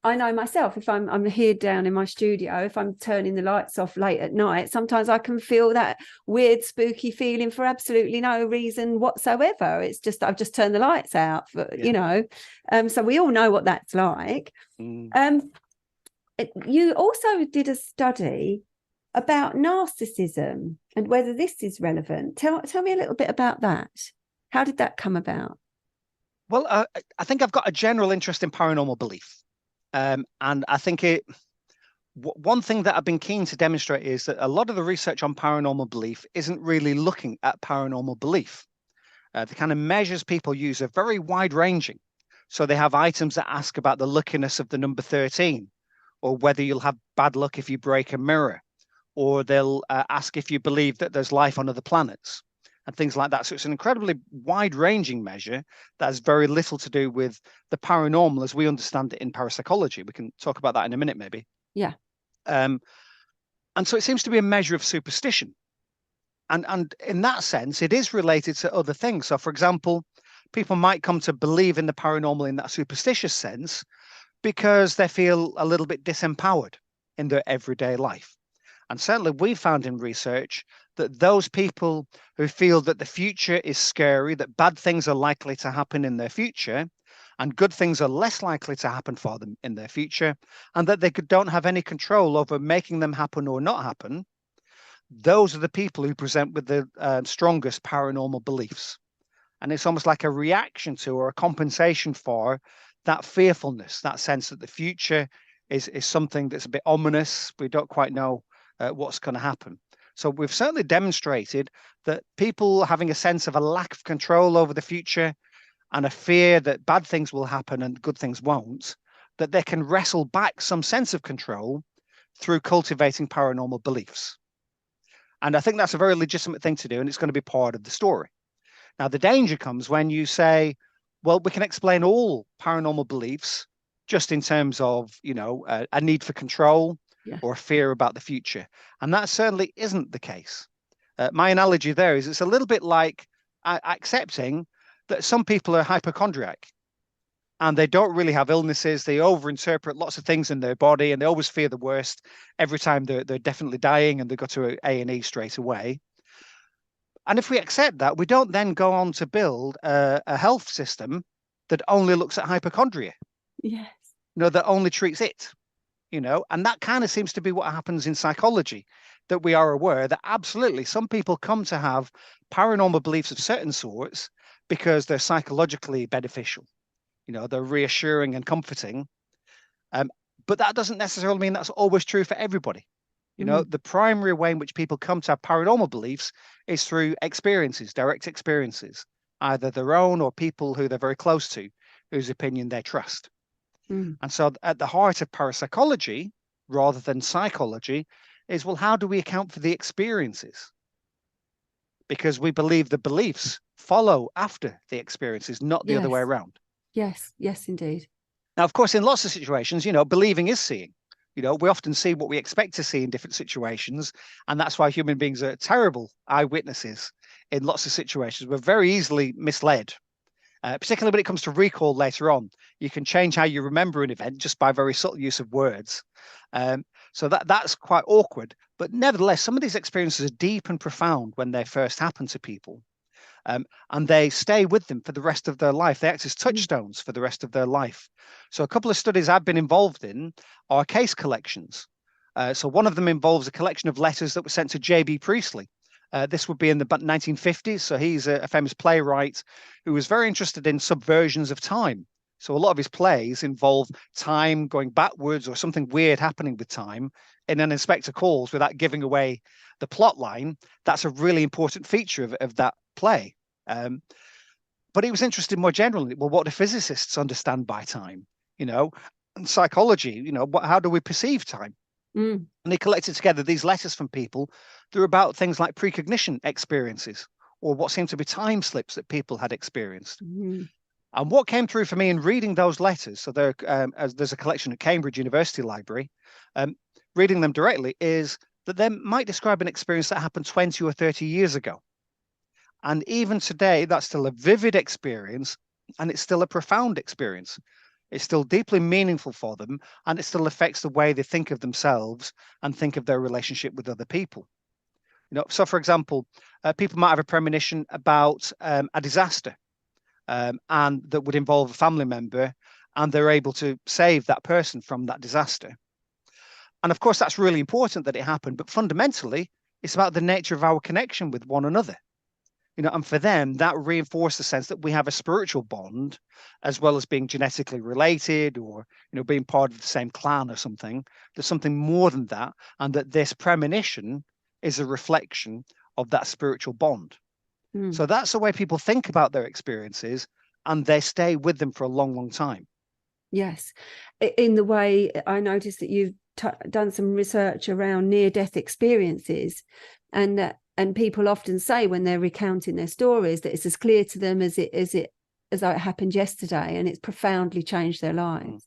I know myself, if I'm here down in my studio, if I'm turning the lights off late at night, sometimes I can feel that weird, spooky feeling for absolutely no reason whatsoever. It's just, I've just turned the lights out, so we all know what that's like. You also did a study about narcissism and whether this is relevant. Tell me a little bit about that. How did that come about? Well, I think I've got a general interest in paranormal belief. And I think one thing that I've been keen to demonstrate is that a lot of the research on paranormal belief isn't really looking at paranormal belief. The kind of measures people use are very wide ranging. So they have items that ask about the luckiness of the number 13, or whether you'll have bad luck if you break a mirror, or they'll ask if you believe that there's life on other planets, and things like that. So it's an incredibly wide-ranging measure that has very little to do with the paranormal as we understand it in parapsychology. We can talk about that in a minute, maybe. Yeah. And so it seems to be a measure of superstition. And in that sense, it is related to other things. So, for example, people might come to believe in the paranormal in that superstitious sense because they feel a little bit disempowered in their everyday life. And certainly we found in research that those people who feel that the future is scary, that bad things are likely to happen in their future, and good things are less likely to happen for them in their future, and that they don't have any control over making them happen or not happen, those are the people who present with the strongest paranormal beliefs. And it's almost like a reaction to or a compensation for that fearfulness, that sense that the future is something that's a bit ominous. We don't quite know what's going to happen. So we've certainly demonstrated that people having a sense of a lack of control over the future and a fear that bad things will happen and good things won't, that they can wrestle back some sense of control through cultivating paranormal beliefs. And I think that's a very legitimate thing to do, and it's going to be part of the story. Now, the danger comes when you say, well, we can explain all paranormal beliefs just in terms of, a need for control or fear about the future. And that certainly isn't the case. My analogy there is it's a little bit like accepting that some people are hypochondriac and they don't really have illnesses. They overinterpret lots of things in their body and they always fear the worst every time they're definitely dying and they go to A&E straight away. And if we accept that, we don't then go on to build a health system that only looks at hypochondria. Yes. That only treats it, and that kind of seems to be what happens in psychology, that we are aware that absolutely some people come to have paranormal beliefs of certain sorts because they're psychologically beneficial. They're reassuring and comforting. But that doesn't necessarily mean that's always true for everybody. The primary way in which people come to have paranormal beliefs is through experiences, direct experiences, either their own or people who they're very close to, whose opinion they trust. And so at the heart of parapsychology, rather than psychology, is, well, how do we account for the experiences? Because we believe the beliefs follow after the experiences, not the other way around. Yes, indeed. Now, of course, in lots of situations, believing is seeing. We often see what we expect to see in different situations. And that's why human beings are terrible eyewitnesses in lots of situations. We're very easily misled, particularly when it comes to recall later on. You can change how you remember an event just by very subtle use of words. So that's quite awkward. But nevertheless, some of these experiences are deep and profound when they first happen to people. And they stay with them for the rest of their life. They act as touchstones for the rest of their life. So a couple of studies I've been involved in are case collections. So one of them involves a collection of letters that were sent to J.B. Priestley. This would be in the 1950s. So he's a famous playwright who was very interested in subversions of time. So a lot of his plays involve time going backwards or something weird happening with time in an inspector calls without giving away the plot line. That's a really important feature of that play. But he was interested more generally. Well, what do physicists understand by time? And psychology, how do we perceive time? And he collected together these letters from people that were about things like precognition experiences or what seemed to be time slips that people had experienced. And what came through for me in reading those letters, so there's a collection at Cambridge University Library, reading them directly, is that they might describe an experience that happened 20 or 30 years ago. And even today, that's still a vivid experience, and it's still a profound experience. It's still deeply meaningful for them, and it still affects the way they think of themselves and think of their relationship with other people. So for example, people might have a premonition about a disaster, and that would involve a family member, and they're able to save that person from that disaster. And of course, that's really important that it happened, but fundamentally, it's about the nature of our connection with one another. And for them, that reinforced the sense that we have a spiritual bond, as well as being genetically related or, being part of the same clan or something. There's something more than that, and that this premonition is a reflection of that spiritual bond. So that's the way people think about their experiences, and they stay with them for a long, long time. Yes. In the way I noticed that you've done some research around near-death experiences, and people often say when they're recounting their stories that it's as clear to them as though it happened yesterday, and it's profoundly changed their lives.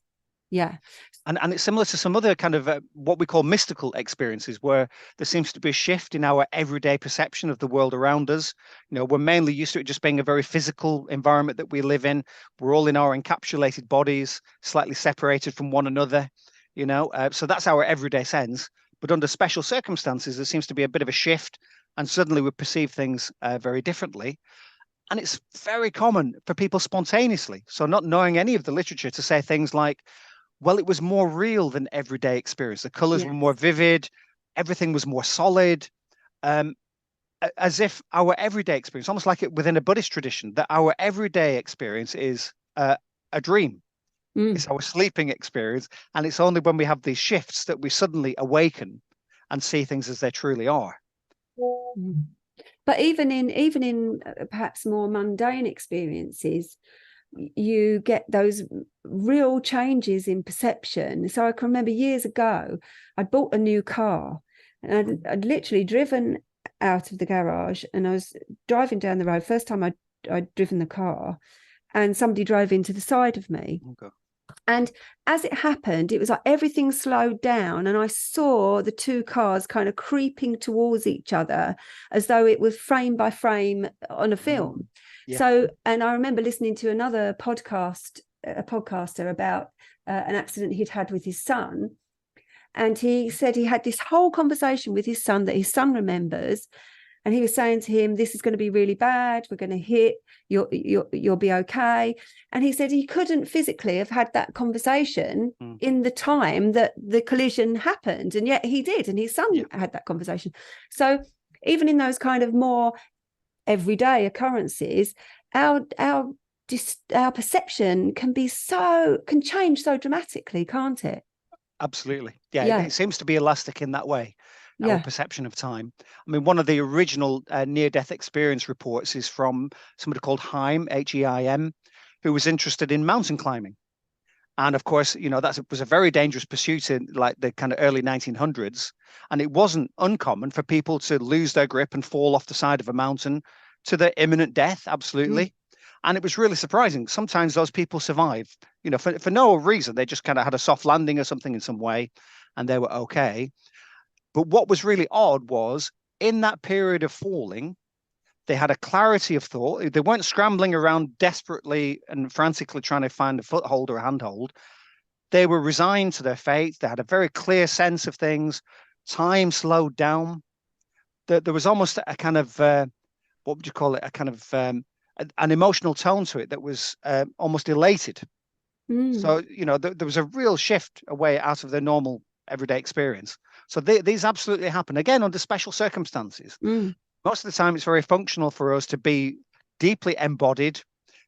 Yeah. And it's similar to some other kind of what we call mystical experiences, where there seems to be a shift in our everyday perception of the world around us. We're mainly used to it just being a very physical environment that we live in. We're all in our encapsulated bodies, slightly separated from one another, so that's our everyday sense. But under special circumstances, there seems to be a bit of a shift, and suddenly we perceive things very differently. And it's very common for people spontaneously, so not knowing any of the literature, to say things like, well, it was more real than everyday experience. The colors were Yes. more vivid, everything was more solid, as if our everyday experience, almost like it within a Buddhist tradition, that our everyday experience is a dream. It's our sleeping experience. And it's only when we have these shifts that we suddenly awaken and see things as they truly are. Mm. But even in perhaps more mundane experiences, you get those real changes in perception. So I can remember years ago, I'd bought a new car, and I'd literally driven out of the garage, and I was driving down the road. First time I'd driven the car, and somebody drove into the side of me. Okay. And as it happened, it was like everything slowed down, and I saw the two cars kind of creeping towards each other as though it was frame by frame on a film. Yeah. So, and I remember listening to another podcast, a podcaster about an accident he'd had with his son. And he said he had this whole conversation with his son that his son remembers. And he was saying to him, this is going to be really bad. We're going to hit, you'll be okay. And he said he couldn't physically have had that conversation in the time that the collision happened. And yet he did. And his son had that conversation. So even in those kind of more everyday occurrences, our perception can change so dramatically, can't it? Absolutely. Yeah. It seems to be elastic in that way. Our perception of time. I mean, one of the original near-death experience reports is from somebody called Heim, H-E-I-M, who was interested in mountain climbing. And of course, that was a very dangerous pursuit in like the kind of early 1900s. And it wasn't uncommon for people to lose their grip and fall off the side of a mountain to their imminent death. Absolutely. And it was really surprising. Sometimes those people survive, for no reason. They just kind of had a soft landing or something in some way, and they were okay. But what was really odd was in that period of falling, they had a clarity of thought. They weren't scrambling around desperately and frantically trying to find a foothold or a handhold. They were resigned to their fate. They had a very clear sense of things. Time slowed down. There was almost a kind of, what would you call it? A kind of an emotional tone to it that was almost elated. So, there was a real shift away out of their normal everyday experience. So these absolutely happen, again, under special circumstances. Most of the time, it's very functional for us to be deeply embodied,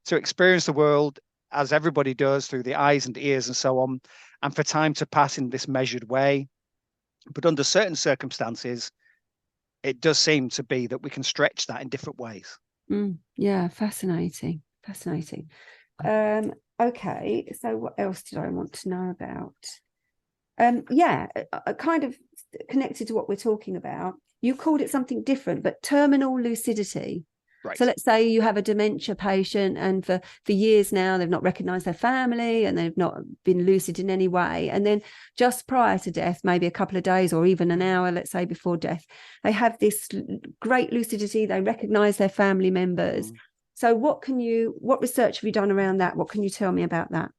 to experience the world as everybody does through the eyes and ears and so on, and for time to pass in this measured way. But under certain circumstances, it does seem to be that we can stretch that in different ways. Yeah, fascinating. Okay, so what else did I want to know about? Kind of connected to what we're talking about. You called it something different, but terminal lucidity. Right. So let's say you have a dementia patient, and for years now they've not recognized their family and they've not been lucid in any way. And then just prior to death, maybe a couple of days or even an hour, let's say before death, they have this great lucidity. They recognize their family members. So what research have you done around that? What can you tell me about that?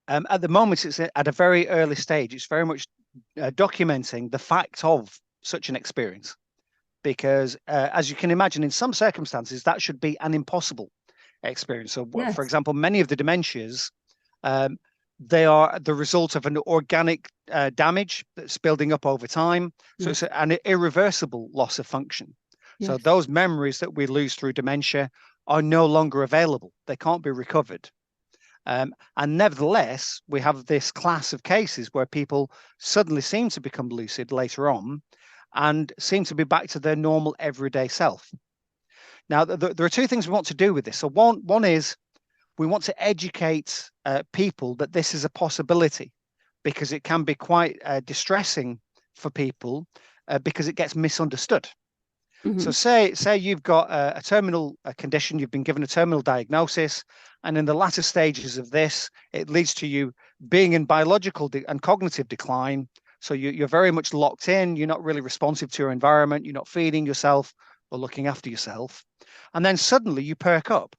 At the moment, it's at a very early stage. It's very much documenting the fact of such an experience, because as you can imagine, in some circumstances, that should be an impossible experience. So, for example, many of the dementias, they are the result of an organic damage that's building up over time. So it's an irreversible loss of function. So those memories that we lose through dementia are no longer available. They can't be recovered. And nevertheless, we have this class of cases where people suddenly seem to become lucid later on and seem to be back to their normal everyday self. Now, there are two things we want to do with this. So one is we want to educate people that this is a possibility, because it can be quite distressing for people because it gets misunderstood. So say you've got a terminal condition, you've been given a terminal diagnosis, and in the latter stages of this, it leads to you being in biological and cognitive decline. So you're very much locked in, you're not really responsive to your environment, you're not feeding yourself or looking after yourself. And then suddenly you perk up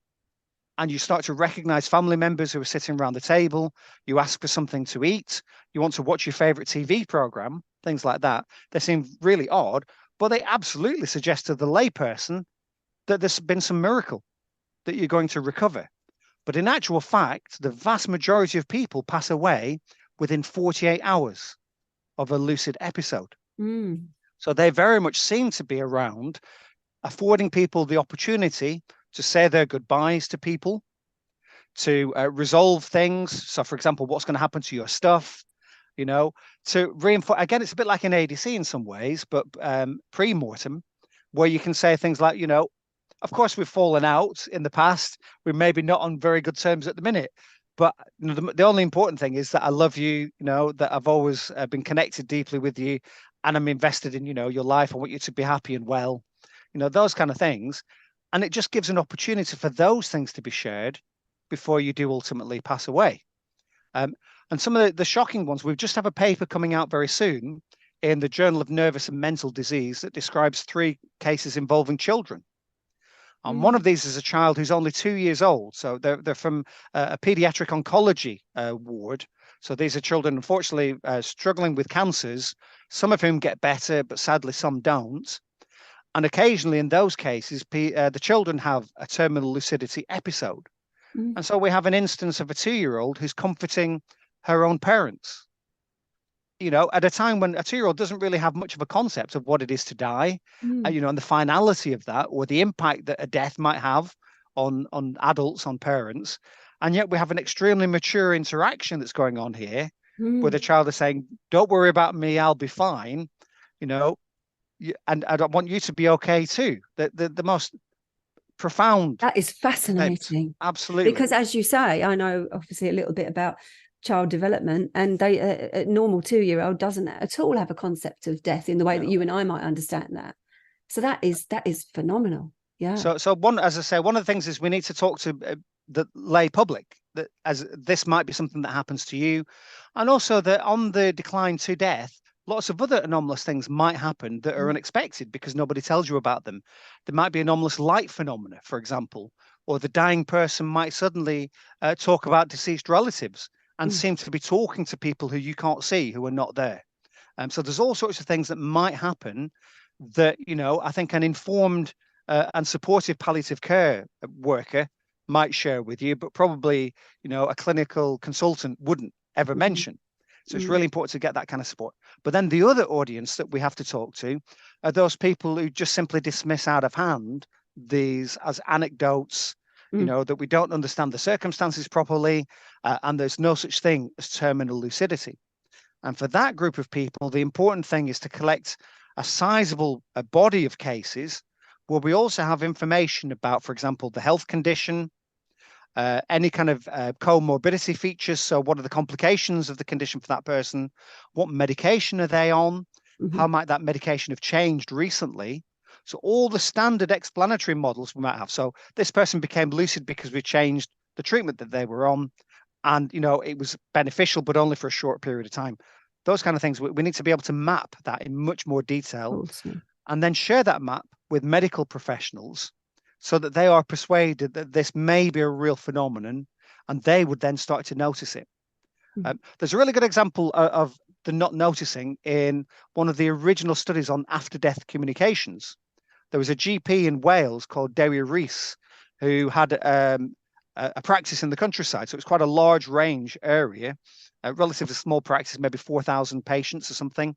and you start to recognize family members who are sitting around the table. You ask for something to eat, you want to watch your favorite TV program things like that. They seem really odd, but they absolutely suggest to the layperson that there's been some miracle, that you're going to recover. But in actual fact, the vast majority of people pass away within 48 hours of a lucid episode. Mm. So they very much seem to be around, affording people the opportunity to say their goodbyes to people, to resolve things. So, for example, what's going to happen to your stuff, to reinforce. Again, it's a bit like an ADC in some ways, but pre-mortem, where you can say things like, of course, we've fallen out in the past. We're maybe not on very good terms at the minute. But the only important thing is that I love you, that I've always been connected deeply with you, and I'm invested in, your life. I want you to be happy and well, those kind of things. And it just gives an opportunity for those things to be shared before you do ultimately pass away. And some of the shocking ones, we just have a paper coming out very soon in the Journal of Nervous and Mental Disease that describes 3 cases involving children. And one of these is a child who's only 2 years old. So they're from a pediatric oncology ward. So these are children, unfortunately, struggling with cancers, some of whom get better, but sadly some don't. And occasionally in those cases, the children have a terminal lucidity episode. And so we have an instance of a 2-year-old who's comforting her own parents, at a time when a 2-year-old doesn't really have much of a concept of what it is to die, and the finality of that, or the impact that a death might have on adults, on parents. And yet we have an extremely mature interaction that's going on here, where the child is saying, don't worry about me, I'll be fine, and I want you to be okay too. The most profound. That is fascinating. Absolutely. Because as you say, I know obviously a little bit about child development, and they a normal 2-year-old doesn't at all have a concept of death in the way that you and I might understand that. So that is phenomenal. Yeah. So one, as I say, one of the things is we need to talk to the lay public, that as this might be something that happens to you, and also that on the decline to death, lots of other anomalous things might happen that are unexpected because nobody tells you about them. There might be anomalous light phenomena, for example, or the dying person might suddenly talk about deceased relatives and seem to be talking to people who you can't see, who are not there. So there's all sorts of things that might happen that, I think an informed and supportive palliative care worker might share with you, but probably, a clinical consultant wouldn't ever mention. So it's really important to get that kind of support. But then the other audience that we have to talk to are those people who just simply dismiss out of hand these as anecdotes, that we don't understand the circumstances properly, and there's no such thing as terminal lucidity. And for that group of people, the important thing is to collect a sizable body of cases where we also have information about, for example, the health condition, any kind of comorbidity features. So what are the complications of the condition for that person? What medication are they on? How might that medication have changed recently? So all the standard explanatory models we might have. So this person became lucid because we changed the treatment that they were on, and it was beneficial, but only for a short period of time. Those kind of things, we need to be able to map that in much more detail, and then share that map with medical professionals so that they are persuaded that this may be a real phenomenon, and they would then start to notice it. There's a really good example of the not noticing in one of the original studies on after-death communications. There was a GP in Wales called Dewi Rees who had a practice in the countryside. So it was quite a large range area, a relatively small practice, maybe 4,000 patients or something.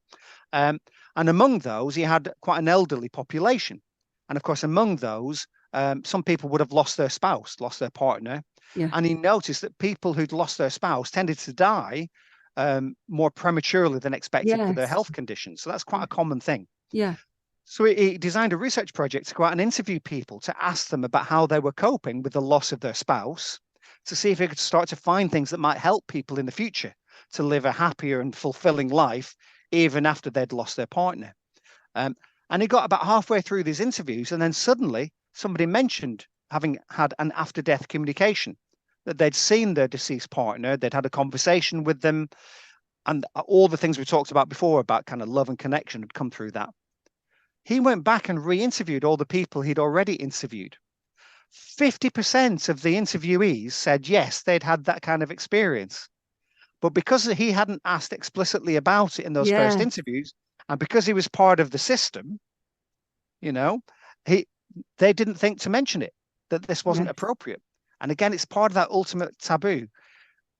And among those, he had quite an elderly population. And of course, among those, some people would have lost their spouse, lost their partner. And he noticed that people who'd lost their spouse tended to die more prematurely than expected for their health conditions. So that's quite a common thing. So he designed a research project to go out and interview people, to ask them about how they were coping with the loss of their spouse, to see if he could start to find things that might help people in the future to live a happier and fulfilling life, even after they'd lost their partner. And he got about halfway through these interviews, and then suddenly somebody mentioned having had an after-death communication, that they'd seen their deceased partner, they'd had a conversation with them, and all the things we talked about before about kind of love and connection had come through that. He went back and re-interviewed all the people he'd already interviewed. 50% of the interviewees said yes, they'd had that kind of experience. But because he hadn't asked explicitly about it in those first Yeah. interviews, and because he was part of the system, you know, he they didn't think to mention it, that this wasn't Yes. appropriate. And again, it's part of that ultimate taboo.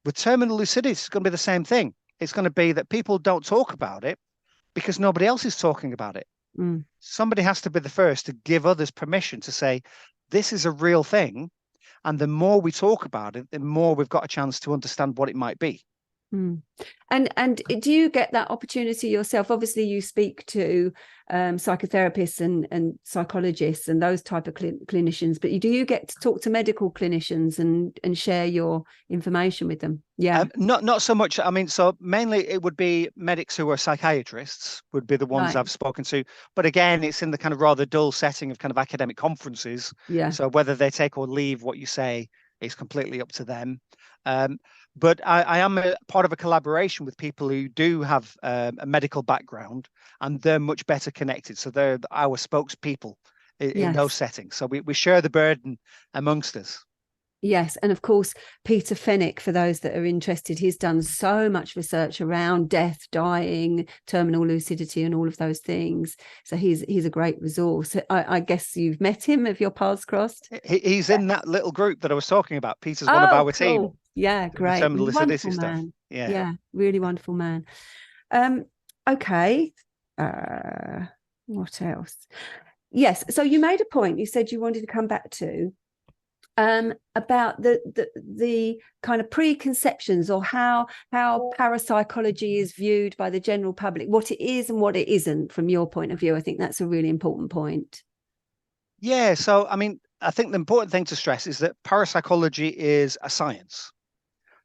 With terminal lucidity, it's going to be the same thing. It's going to be that people don't talk about it because nobody else is talking about it. Mm. Somebody has to be the first to give others permission to say, this is a real thing. And the more we talk about it, the more we've got a chance to understand what it might be. Mm. And do you get that opportunity yourself? Obviously, you speak to psychotherapists and psychologists and those type of clinicians, but do you get to talk to medical clinicians and share your information with them? Yeah. Not so much. I mean, so mainly it would be medics who are psychiatrists would be the ones Right. I've spoken to. But again, it's in the kind of rather dull setting of kind of academic conferences. Yeah. So whether they take or leave what you say is completely up to them. Um, but I am a part of a collaboration with people who do have a medical background, and they're much better connected. So they're our spokespeople in those Yes. settings. So we share the burden amongst us. Yes, and of course, Peter Fenwick, for those that are interested, he's done so much research around death, dying, terminal lucidity, and all of those things. So he's a great resource. I guess you've met him. Have your paths crossed? He's in that little group that I was talking about. Peter's one of Oh, our team. cool. Yeah, The great. terminal lucidity Wonderful stuff. man. Yeah. Yeah, really wonderful man. Okay. Uh, what else? Yes. So you made a point. You said you wanted to come back to about the kind of preconceptions, or how parapsychology is viewed by the general public, what it is and what it isn't from your point of view. I think that's a really important point. Yeah. So, I mean, I think the important thing to stress is that parapsychology is a science.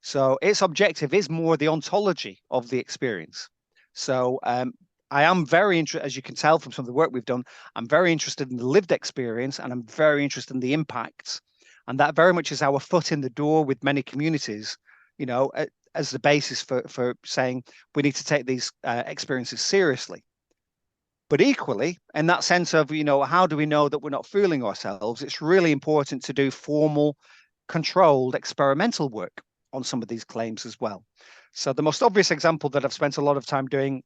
So its objective is more the ontology of the experience. So I am very interested, as you can tell from some of the work we've done, I'm very interested in the lived experience, and I'm very interested in the impacts. And that very much is our foot in the door with many communities, you know, as the basis for saying we need to take these experiences seriously. But equally, in that sense of, you know, how do we know that we're not fooling ourselves? It's really important to do formal, controlled experimental work on some of these claims as well. So the most obvious example that I've spent a lot of time doing,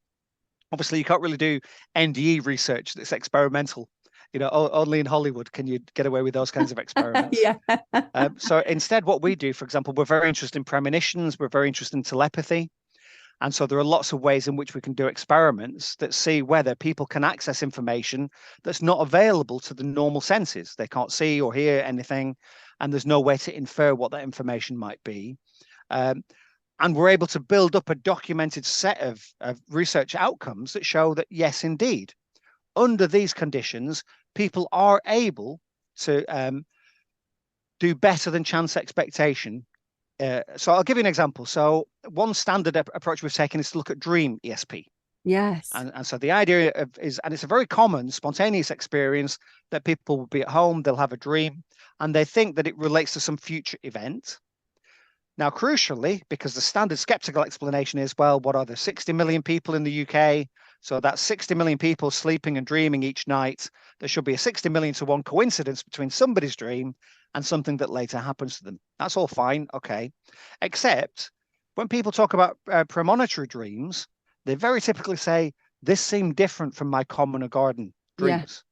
obviously you can't really do NDE research that's experimental. You know, only in Hollywood can you get away with those kinds of experiments. Yeah. So instead, what we do, for example, we're very interested in premonitions, we're very interested in telepathy. And so there are lots of ways in which we can do experiments that see whether people can access information that's not available to the normal senses. They can't see or hear anything, and there's no way to infer what that information might be. And we're able to build up a documented set of research outcomes that show that, yes, indeed, under these conditions, people are able to do better than chance expectation. So I'll give you an example. So one standard approach we've taken is to look at dream ESP. Yes. And so the idea is, and it's a very common spontaneous experience that people will be at home, they'll have a dream, and they think that it relates to some future event. Now, crucially, because the standard skeptical explanation is, well, what are there, 60 million people in the UK? So that's 60 million people sleeping and dreaming each night. There should be a 60 million to one coincidence between somebody's dream and something that later happens to them. That's all fine, okay. Except when people talk about premonitory dreams, they very typically say, this seemed different from my common or garden Yeah. dreams.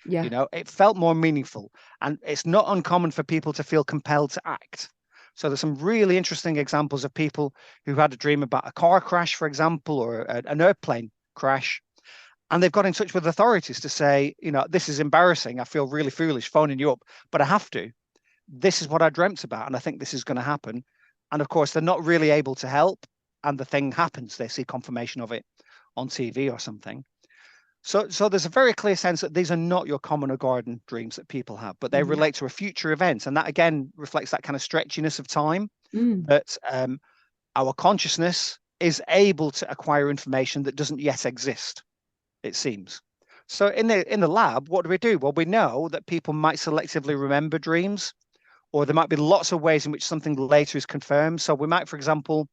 Yeah. You know, it felt more meaningful. And it's not uncommon for people to feel compelled to act. So there's some really interesting examples of people who had a dream about a car crash, for example, or an airplane crash. And they've got in touch with authorities to say, you know, this is embarrassing. I feel really foolish phoning you up, but I have to. This is what I dreamt about, and I think this is going to happen. And of course, they're not really able to help. And the thing happens. They see confirmation of it on TV or something. So there's a very clear sense that these are not your common or garden dreams that people have, but they relate to a future event. And that, again, reflects that kind of stretchiness of time, that our consciousness is able to acquire information that doesn't yet exist, it seems. So in the lab, what do? Well, we know that people might selectively remember dreams, or there might be lots of ways in which something later is confirmed. So we might, for example,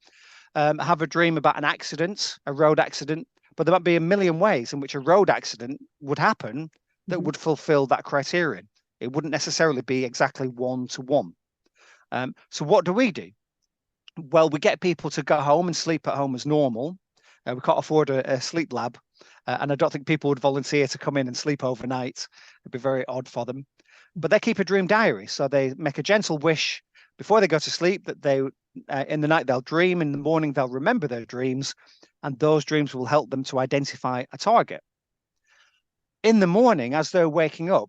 have a dream about an accident, a road accident, but there might be a million ways in which a road accident would happen that would fulfill that criterion. It wouldn't necessarily be exactly one to one. So what do? Well, we get people to go home and sleep at home as normal. We can't afford a sleep lab, and I don't think people would volunteer to come in and sleep overnight. It'd be very odd for them. But they keep a dream diary, so they make a gentle wish before they go to sleep that they, in the night, they'll dream. In the morning, they'll remember their dreams, and those dreams will help them to identify a target. In the morning, as they're waking up,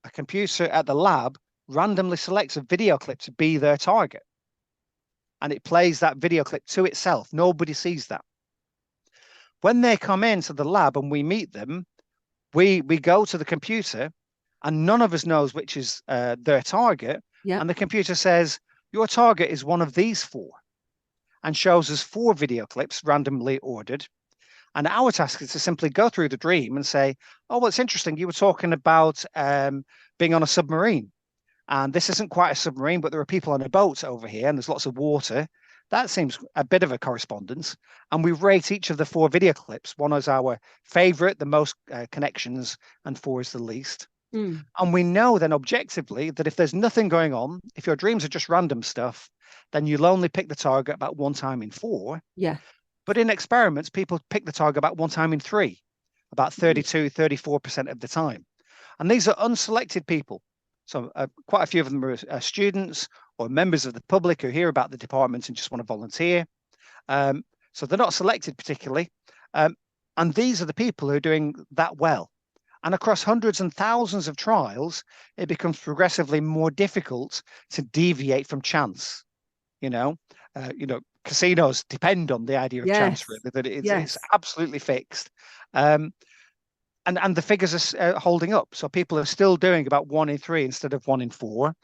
a computer at the lab randomly selects a video clip to be their target, and it plays that video clip to itself. Nobody sees that. When they come into the lab and we meet them, we go to the computer, and none of us knows which is their target. Yeah. And the computer says, your target is one of these 4, and shows us 4 video clips randomly ordered. And our task is to simply go through the dream and say, oh, well, it's interesting. You were talking about being on a submarine. And this isn't quite a submarine, but there are people on a boat over here, and there's lots of water. That seems a bit of a correspondence. And we rate each of the 4 video clips. 1 is our favorite, the most connections, and 4 is the least. And we know then objectively that if there's nothing going on, if your dreams are just random stuff, then you'll only pick the target about 1 time in 4. Yeah. But in experiments, people pick the target about 1 time in 3, about 32, 34% of the time. And these are unselected people. So quite a few of them are students or members of the public who hear about the department and just want to volunteer. So they're not selected particularly. And these are the people who are doing that well. And across hundreds and thousands of trials, it becomes progressively more difficult to deviate from chance. Casinos depend on the idea of chance, really, that it's absolutely fixed. And the figures are holding up. So people are still doing about 1 in 3 instead of 1 in 4.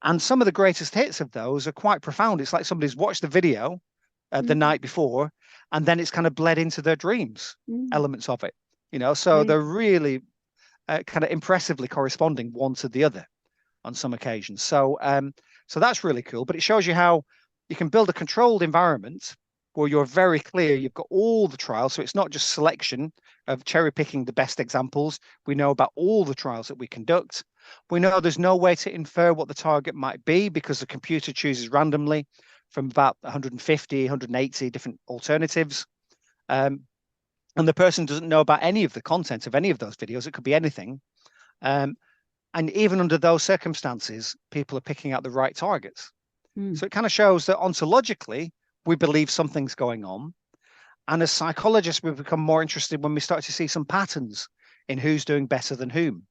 And some of the greatest hits of those are quite profound. It's like somebody's watched the video the night before, and then it's kind of bled into their dreams, elements of it. So they're really kind of impressively corresponding one to the other on some occasions. So that's really cool. But it shows you how you can build a controlled environment where you're very clear. You've got all the trials. So it's not just selection of cherry picking the best examples. We know about all the trials that we conduct. We know there's no way to infer what the target might be because the computer chooses randomly from about 150, 180 different alternatives. And the person doesn't know about any of the content of any of those videos. It could be anything. And even under those circumstances, people are picking out the right targets. So it kind of shows that ontologically, we believe something's going on. And as psychologists, we've become more interested when we start to see some patterns in who's doing better than whom.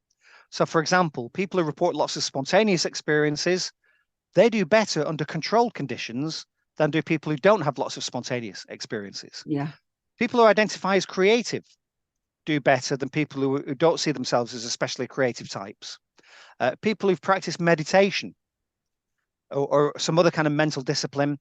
So, for example, people who report lots of spontaneous experiences, they do better under controlled conditions than do people who don't have lots of spontaneous experiences. Yeah. People who identify as creative do better than people who don't see themselves as especially creative types. People who've practiced meditation or some other kind of mental discipline,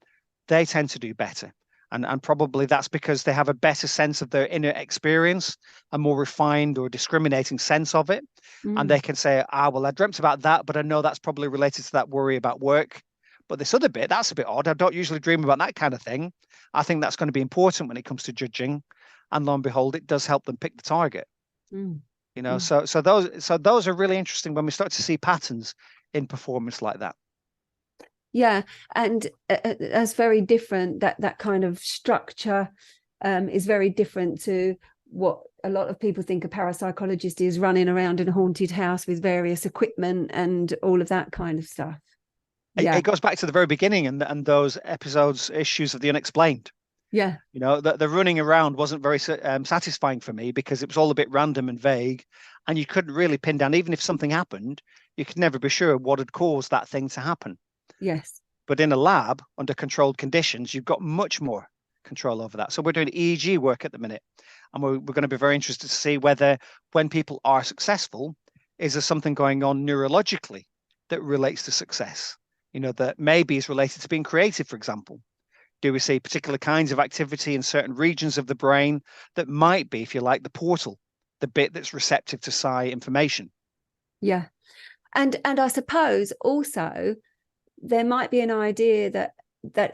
they tend to do better. And probably that's because they have a better sense of their inner experience, a more refined or discriminating sense of it. And they can say, well, I dreamt about that, but I know that's probably related to that worry about work. But this other bit, that's a bit odd. I don't usually dream about that kind of thing. I think that's going to be important when it comes to judging. And lo and behold, it does help them pick the target. So those are really interesting when we start to see patterns in performance like that. Yeah, and that's very different. That kind of structure is very different to what a lot of people think a parapsychologist is, running around in a haunted house with various equipment and all of that kind of stuff. Yeah. It goes back to the very beginning and those episodes, issues of the unexplained. Yeah. The running around wasn't very satisfying for me because it was all a bit random and vague, and you couldn't really pin down, even if something happened, you could never be sure what had caused that thing to happen. Yes. But in a lab under controlled conditions, you've got much more control over that. So we're doing EEG work at the minute, and we're going to be very interested to see whether when people are successful, is there something going on neurologically that relates to success? That maybe is related to being creative, for example. Do we see particular kinds of activity in certain regions of the brain that might be, if you like, the portal, the bit that's receptive to psi information? Yeah. And I suppose also there might be an idea that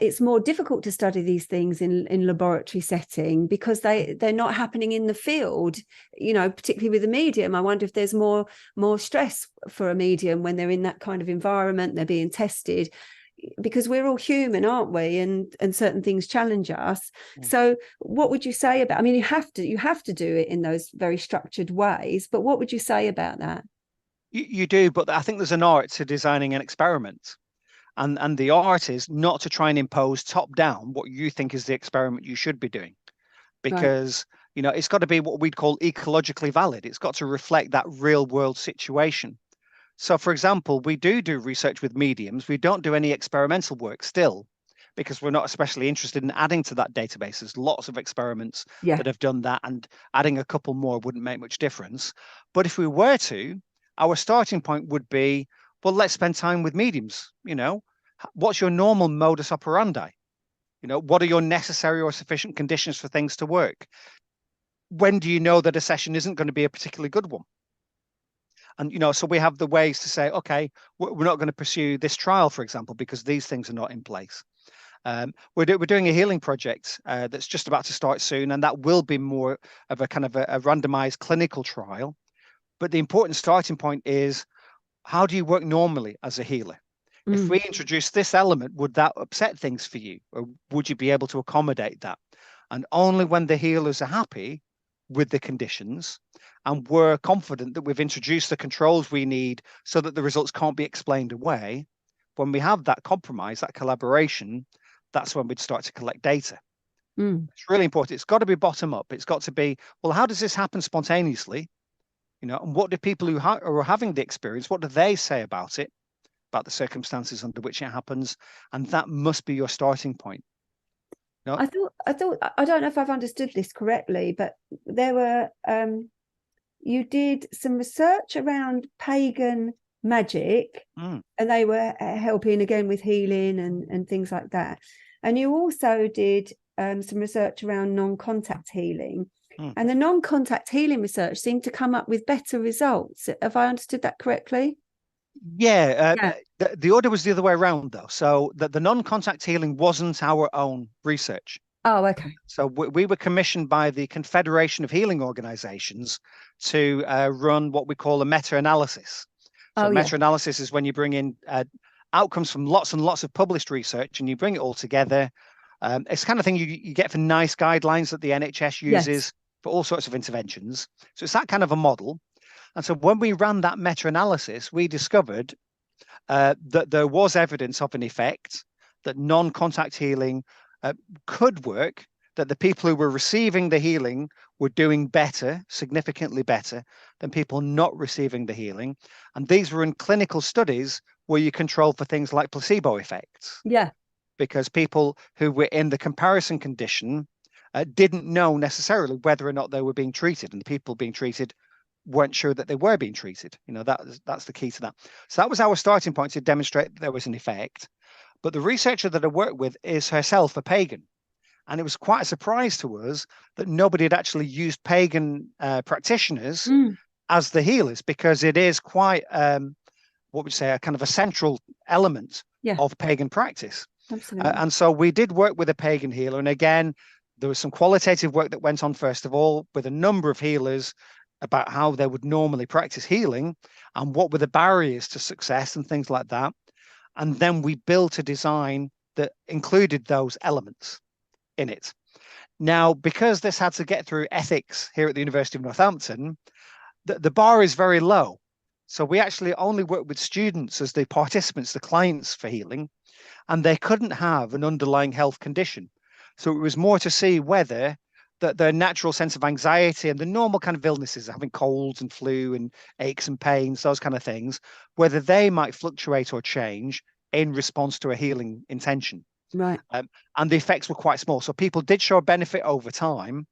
it's more difficult to study these things in laboratory setting because they're not happening in the field, particularly with a medium. I wonder if there's more stress for a medium when they're in that kind of environment, they're being tested. because we're all human, aren't we? And certain things challenge us. So what would you say about, I mean, you have to do it in those very structured ways, but what would you say about that? You do, but I think there's an art to designing an experiment. And the art is not to try and impose top down what you think is the experiment you should be doing, Right. because it's got to be what we'd call ecologically valid. It's got to reflect that real world situation. So, for example, we do research with mediums. We don't do any experimental work still, because we're not especially interested in adding to that database. There's lots of experiments Yeah. that have done that, and adding a couple more wouldn't make much difference. But if we were to, our starting point would be, well, let's spend time with mediums. What's your normal modus operandi? What are your necessary or sufficient conditions for things to work? When do you know that a session isn't going to be a particularly good one? And so we have the ways to say, okay, we're not going to pursue this trial, for example, because these things are not in place. We're doing a healing project that's just about to start soon, and that will be more of a kind of a randomized clinical trial. But the important starting point is, how do you work normally as a healer? If we introduce this element, would that upset things for you, or would you be able to accommodate that? And only when the healers are happy with the conditions and we're confident that we've introduced the controls we need so that the results can't be explained away, when we have that compromise, that collaboration, that's when we'd start to collect data. It's really important. It's got to be bottom up. It's got to be, well, how does this happen spontaneously? And what do people who are having the experience, what do they say about it, about the circumstances under which it happens? And that must be your starting point. I thought I don't know if I've understood this correctly, but there were you did some research around pagan magic, and they were helping again with healing and things like that. And you also did some research around non-contact healing. And the non-contact healing research seemed to come up with better results. Have I understood that correctly? Yeah. The order was the other way around, though. So the non-contact healing wasn't our own research. Oh, okay. So we were commissioned by the Confederation of Healing Organizations to run what we call a meta-analysis. So meta-analysis is when you bring in outcomes from lots and lots of published research and you bring it all together. It's the kind of thing you get for NICE guidelines that the NHS uses for all sorts of interventions. So it's that kind of a model. And so when we ran that meta-analysis, we discovered that there was evidence of an effect, that non-contact healing could work, that the people who were receiving the healing were doing better, significantly better than people not receiving the healing. And these were in clinical studies where you control for things like placebo effects. Yeah. Because people who were in the comparison condition didn't know necessarily whether or not they were being treated, and the people being treated weren't sure that they were being treated. That's the key to that. So that was our starting point, to demonstrate that there was an effect. But the researcher that I worked with is herself a pagan. And it was quite a surprise to us that nobody had actually used pagan practitioners as the healers, because it is quite, what would you say, a kind of a central element of pagan practice. Absolutely. And so we did work with a pagan healer. And again, there was some qualitative work that went on, first of all, with a number of healers about how they would normally practice healing and what were the barriers to success and things like that. And then we built a design that included those elements in it. Now, because this had to get through ethics here at the University of Northampton, the bar is very low. So we actually only work with students as the participants, the clients for healing, and they couldn't have an underlying health condition. So it was more to see whether that their natural sense of anxiety and the normal kind of illnesses, having colds and flu and aches and pains, those kind of things, whether they might fluctuate or change in response to a healing intention. Right. And the effects were quite small. So people did show a benefit over time,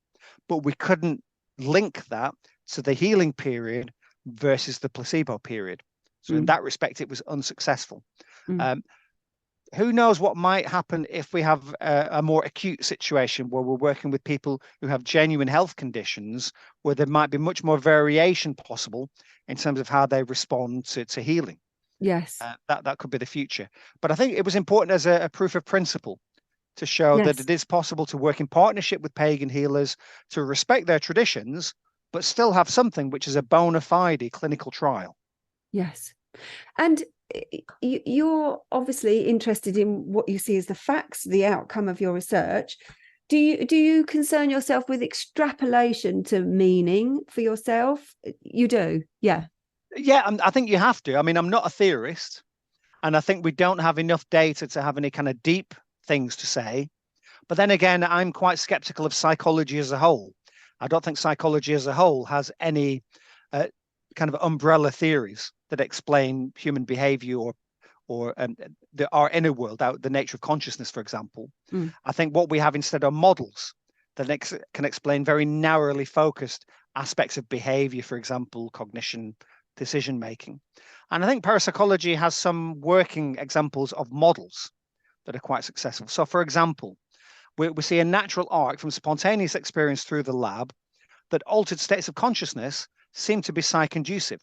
but we couldn't link that to the healing period versus the placebo period. So in that respect, it was unsuccessful. Who knows what might happen if we have a more acute situation where we're working with people who have genuine health conditions, where there might be much more variation possible in terms of how they respond to healing. Yes. That could be the future. But I think it was important as a proof of principle to show that it is possible to work in partnership with pagan healers, to respect their traditions, but still have something which is a bona fide clinical trial. Yes. And you're obviously interested in what you see as the facts, the outcome of your research. Do you concern yourself with extrapolation to meaning for yourself? You do, yeah. Yeah, I think you have to. I mean, I'm not a theorist, and I think we don't have enough data to have any kind of deep things to say. But then again, I'm quite skeptical of psychology as a whole. I don't think psychology as a whole has any uh, kind of umbrella theories that explain human behavior or our inner world, out the nature of consciousness, for example. Mm. I think what we have instead are models that can explain very narrowly focused aspects of behavior, for example, cognition, decision making. And I think parapsychology has some working examples of models that are quite successful. So, for example, we see a natural arc from spontaneous experience through the lab that altered states of consciousness seem to be psych-inducive.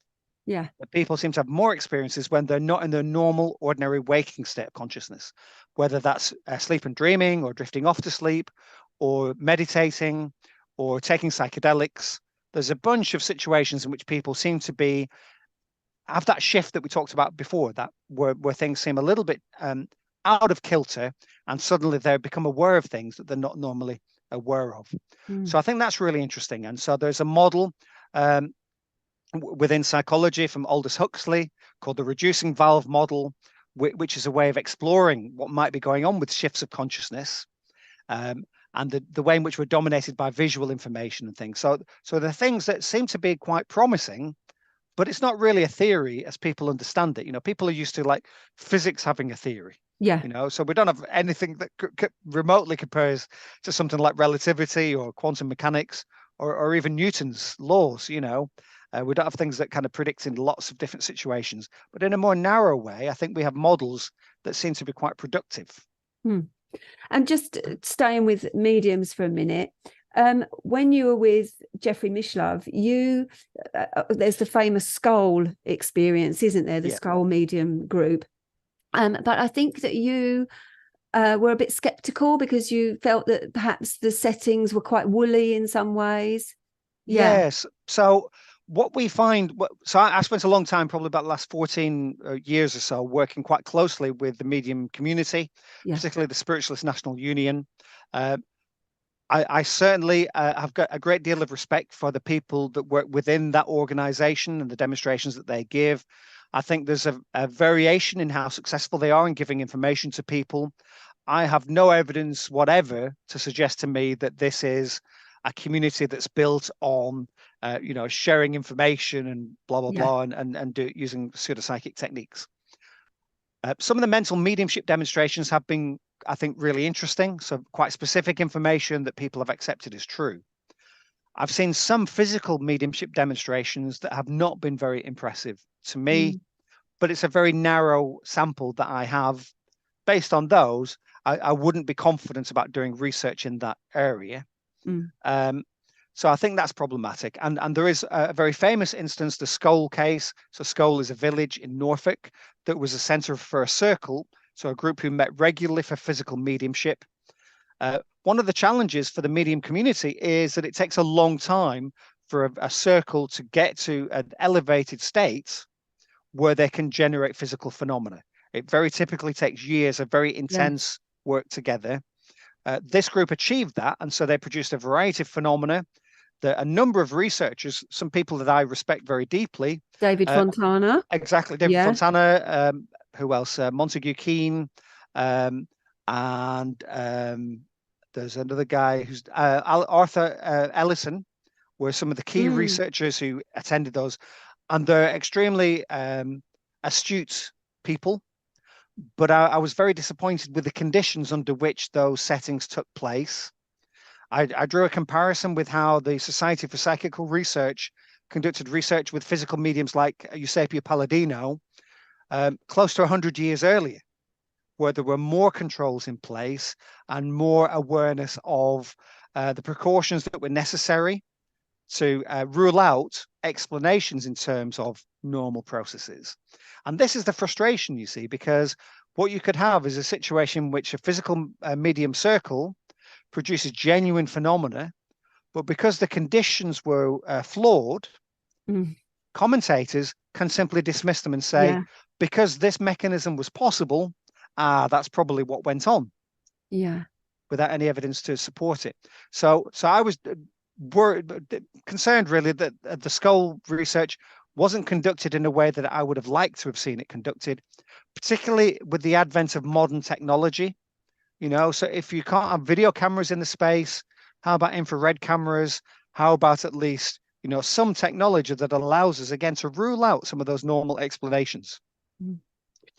Yeah. People seem to have more experiences when they're not in their normal, ordinary waking state of consciousness, whether that's sleep and dreaming or drifting off to sleep or meditating or taking psychedelics. There's a bunch of situations in which people seem to have that shift that we talked about before, that where things seem a little bit out of kilter, and suddenly they become aware of things that they're not normally aware of. So I think that's really interesting. And so there's a model within psychology from Aldous Huxley called the reducing valve model, which is a way of exploring what might be going on with shifts of consciousness, and the way in which we're dominated by visual information and things. So the things that seem to be quite promising, but it's not really a theory as people understand it. People are used to like physics having a theory. Yeah. So we don't have anything that remotely compares to something like relativity or quantum mechanics or even Newton's laws. We don't have things that kind of predict in lots of different situations, but in a more narrow way, I think we have models that seem to be quite productive. And just staying with mediums for a minute, when you were with Jeffrey Mishlove, there's the famous skull experience, isn't there? The skull medium group. But I think that you were a bit skeptical because you felt that perhaps the settings were quite woolly in some ways. Yeah. Yes. So what we find, so I spent a long time, probably about the last 14 years or so, working quite closely with the medium community, particularly the Spiritualist National Union. I certainly have got a great deal of respect for the people that work within that organization and the demonstrations that they give. I think there's a variation in how successful they are in giving information to people. I have no evidence whatever to suggest to me that this is a community that's built on, sharing information and blah, blah, blah, and using pseudopsychic techniques. Some of the mental mediumship demonstrations have been, I think, really interesting. So quite specific information that people have accepted as true. I've seen some physical mediumship demonstrations that have not been very impressive to me, but it's a very narrow sample that I have. Based on those, I wouldn't be confident about doing research in that area. So I think that's problematic. And there is a very famous instance, the Scole case. So Scole is a village in Norfolk that was a center for a circle, so a group who met regularly for physical mediumship. One of the challenges for the medium community is that it takes a long time for a circle to get to an elevated state where they can generate physical phenomena. It very typically takes years of very intense work together. This group achieved that, and so they produced a variety of phenomena that a number of researchers, some people that I respect very deeply. David Fontana. Exactly, David Fontana. Who else? Montague Keane. And there's another guy who's Arthur Ellison, were some of the key researchers who attended those. And they're extremely astute people. But I was very disappointed with the conditions under which those settings took place. I drew a comparison with how the Society for Psychical Research conducted research with physical mediums like Eusapia Palladino close to 100 years earlier, where there were more controls in place and more awareness of the precautions that were necessary to rule out explanations in terms of normal processes. And this is the frustration, you see, because what you could have is a situation in which a physical medium circle produces genuine phenomena, but because the conditions were flawed, commentators can simply dismiss them and say, because this mechanism was possible, that's probably what went on. Yeah. Without any evidence to support it. So I was concerned really that the skull research wasn't conducted in a way that I would have liked to have seen it conducted, particularly with the advent of modern technology. So if you can't have video cameras in the space, how about infrared cameras? How about at least, some technology that allows us again to rule out some of those normal explanations?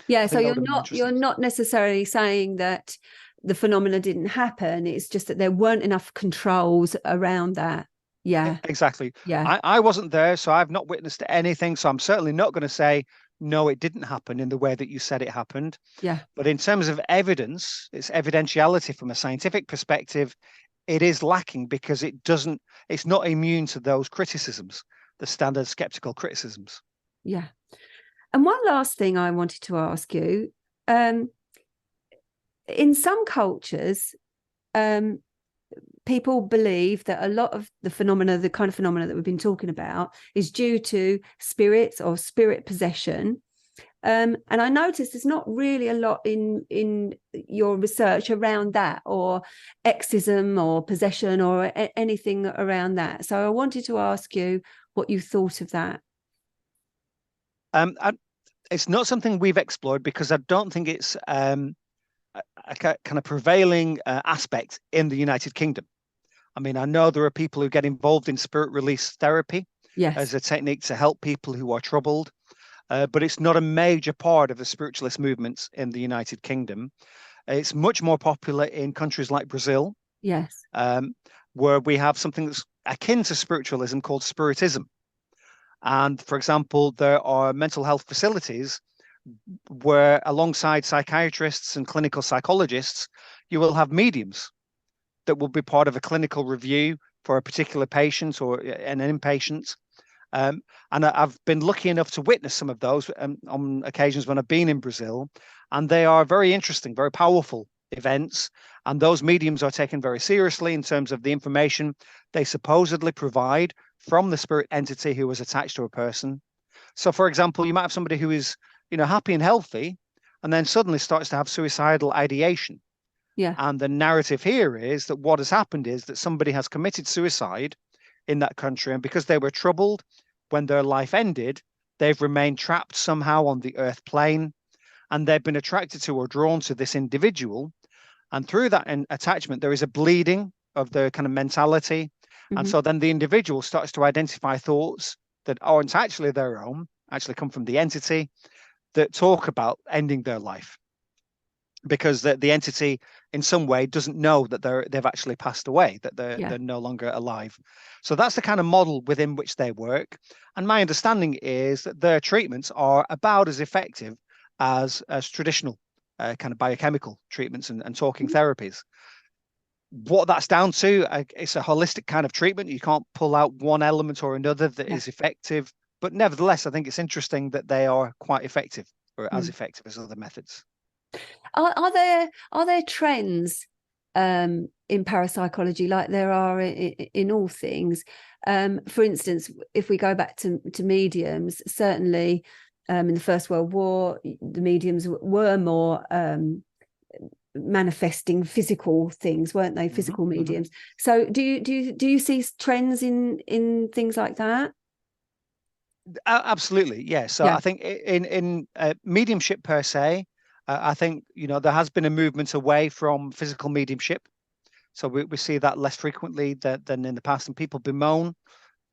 Yeah, so you're not necessarily saying that the phenomena didn't happen. It's just that there weren't enough controls around that. Yeah, exactly. Yeah, I wasn't there, so I've not witnessed anything. So I'm certainly not going to say, no, it didn't happen in the way that you said it happened. Yeah. But in terms of evidence, it's evidentiality from a scientific perspective, it is lacking because it's not immune to those criticisms, the standard skeptical criticisms. Yeah. And one last thing I wanted to ask you, in some cultures, people believe that a lot of the kind of phenomena that we've been talking about is due to spirits or spirit possession. And I noticed there's not really a lot in your research around that, or exorcism or possession or anything around that. So I wanted to ask you what you thought of that. It's not something we've explored because I don't think it's a kind of prevailing aspect in the United Kingdom. I mean, I know there are people who get involved in spirit release therapy as a technique to help people who are troubled, but it's not a major part of the spiritualist movements in the United Kingdom. It's much more popular in countries like Brazil, where we have something that's akin to spiritualism called spiritism. And for example, there are mental health facilities where alongside psychiatrists and clinical psychologists, you will have mediums that will be part of a clinical review for a particular patient or an inpatient. And I've been lucky enough to witness some of those on occasions when I've been in Brazil, and they are very interesting, very powerful events. And those mediums are taken very seriously in terms of the information they supposedly provide from the spirit entity who was attached to a person. So, for example, you might have somebody who is, happy and healthy, and then suddenly starts to have suicidal ideation. And the narrative here is that what has happened is that somebody has committed suicide in that country, and because they were troubled when their life ended, they've remained trapped somehow on the earth plane, and they've been attracted to or drawn to this individual. And through that attachment, there is a bleeding of the kind of mentality. And so then the individual starts to identify thoughts that aren't actually their own, actually come from the entity, that talk about ending their life, because the entity in some way doesn't know that they've actually passed away, that they're no longer alive. So that's the kind of model within which they work. And my understanding is that their treatments are about as effective as traditional kind of biochemical treatments and talking therapies. What that's down to, it's a holistic kind of treatment. You can't pull out one element or another that is effective. But nevertheless, I think it's interesting that they are quite effective, or as effective as other methods. Are there trends in parapsychology like there are in all things? For instance, if we go back to mediums, certainly in the First World War, the mediums were more manifesting physical things, weren't they? Physical mediums. So do you see trends in things like that? Absolutely, yeah. So I think in mediumship per se, I think there has been a movement away from physical mediumship. So we see that less frequently than in the past, and people bemoan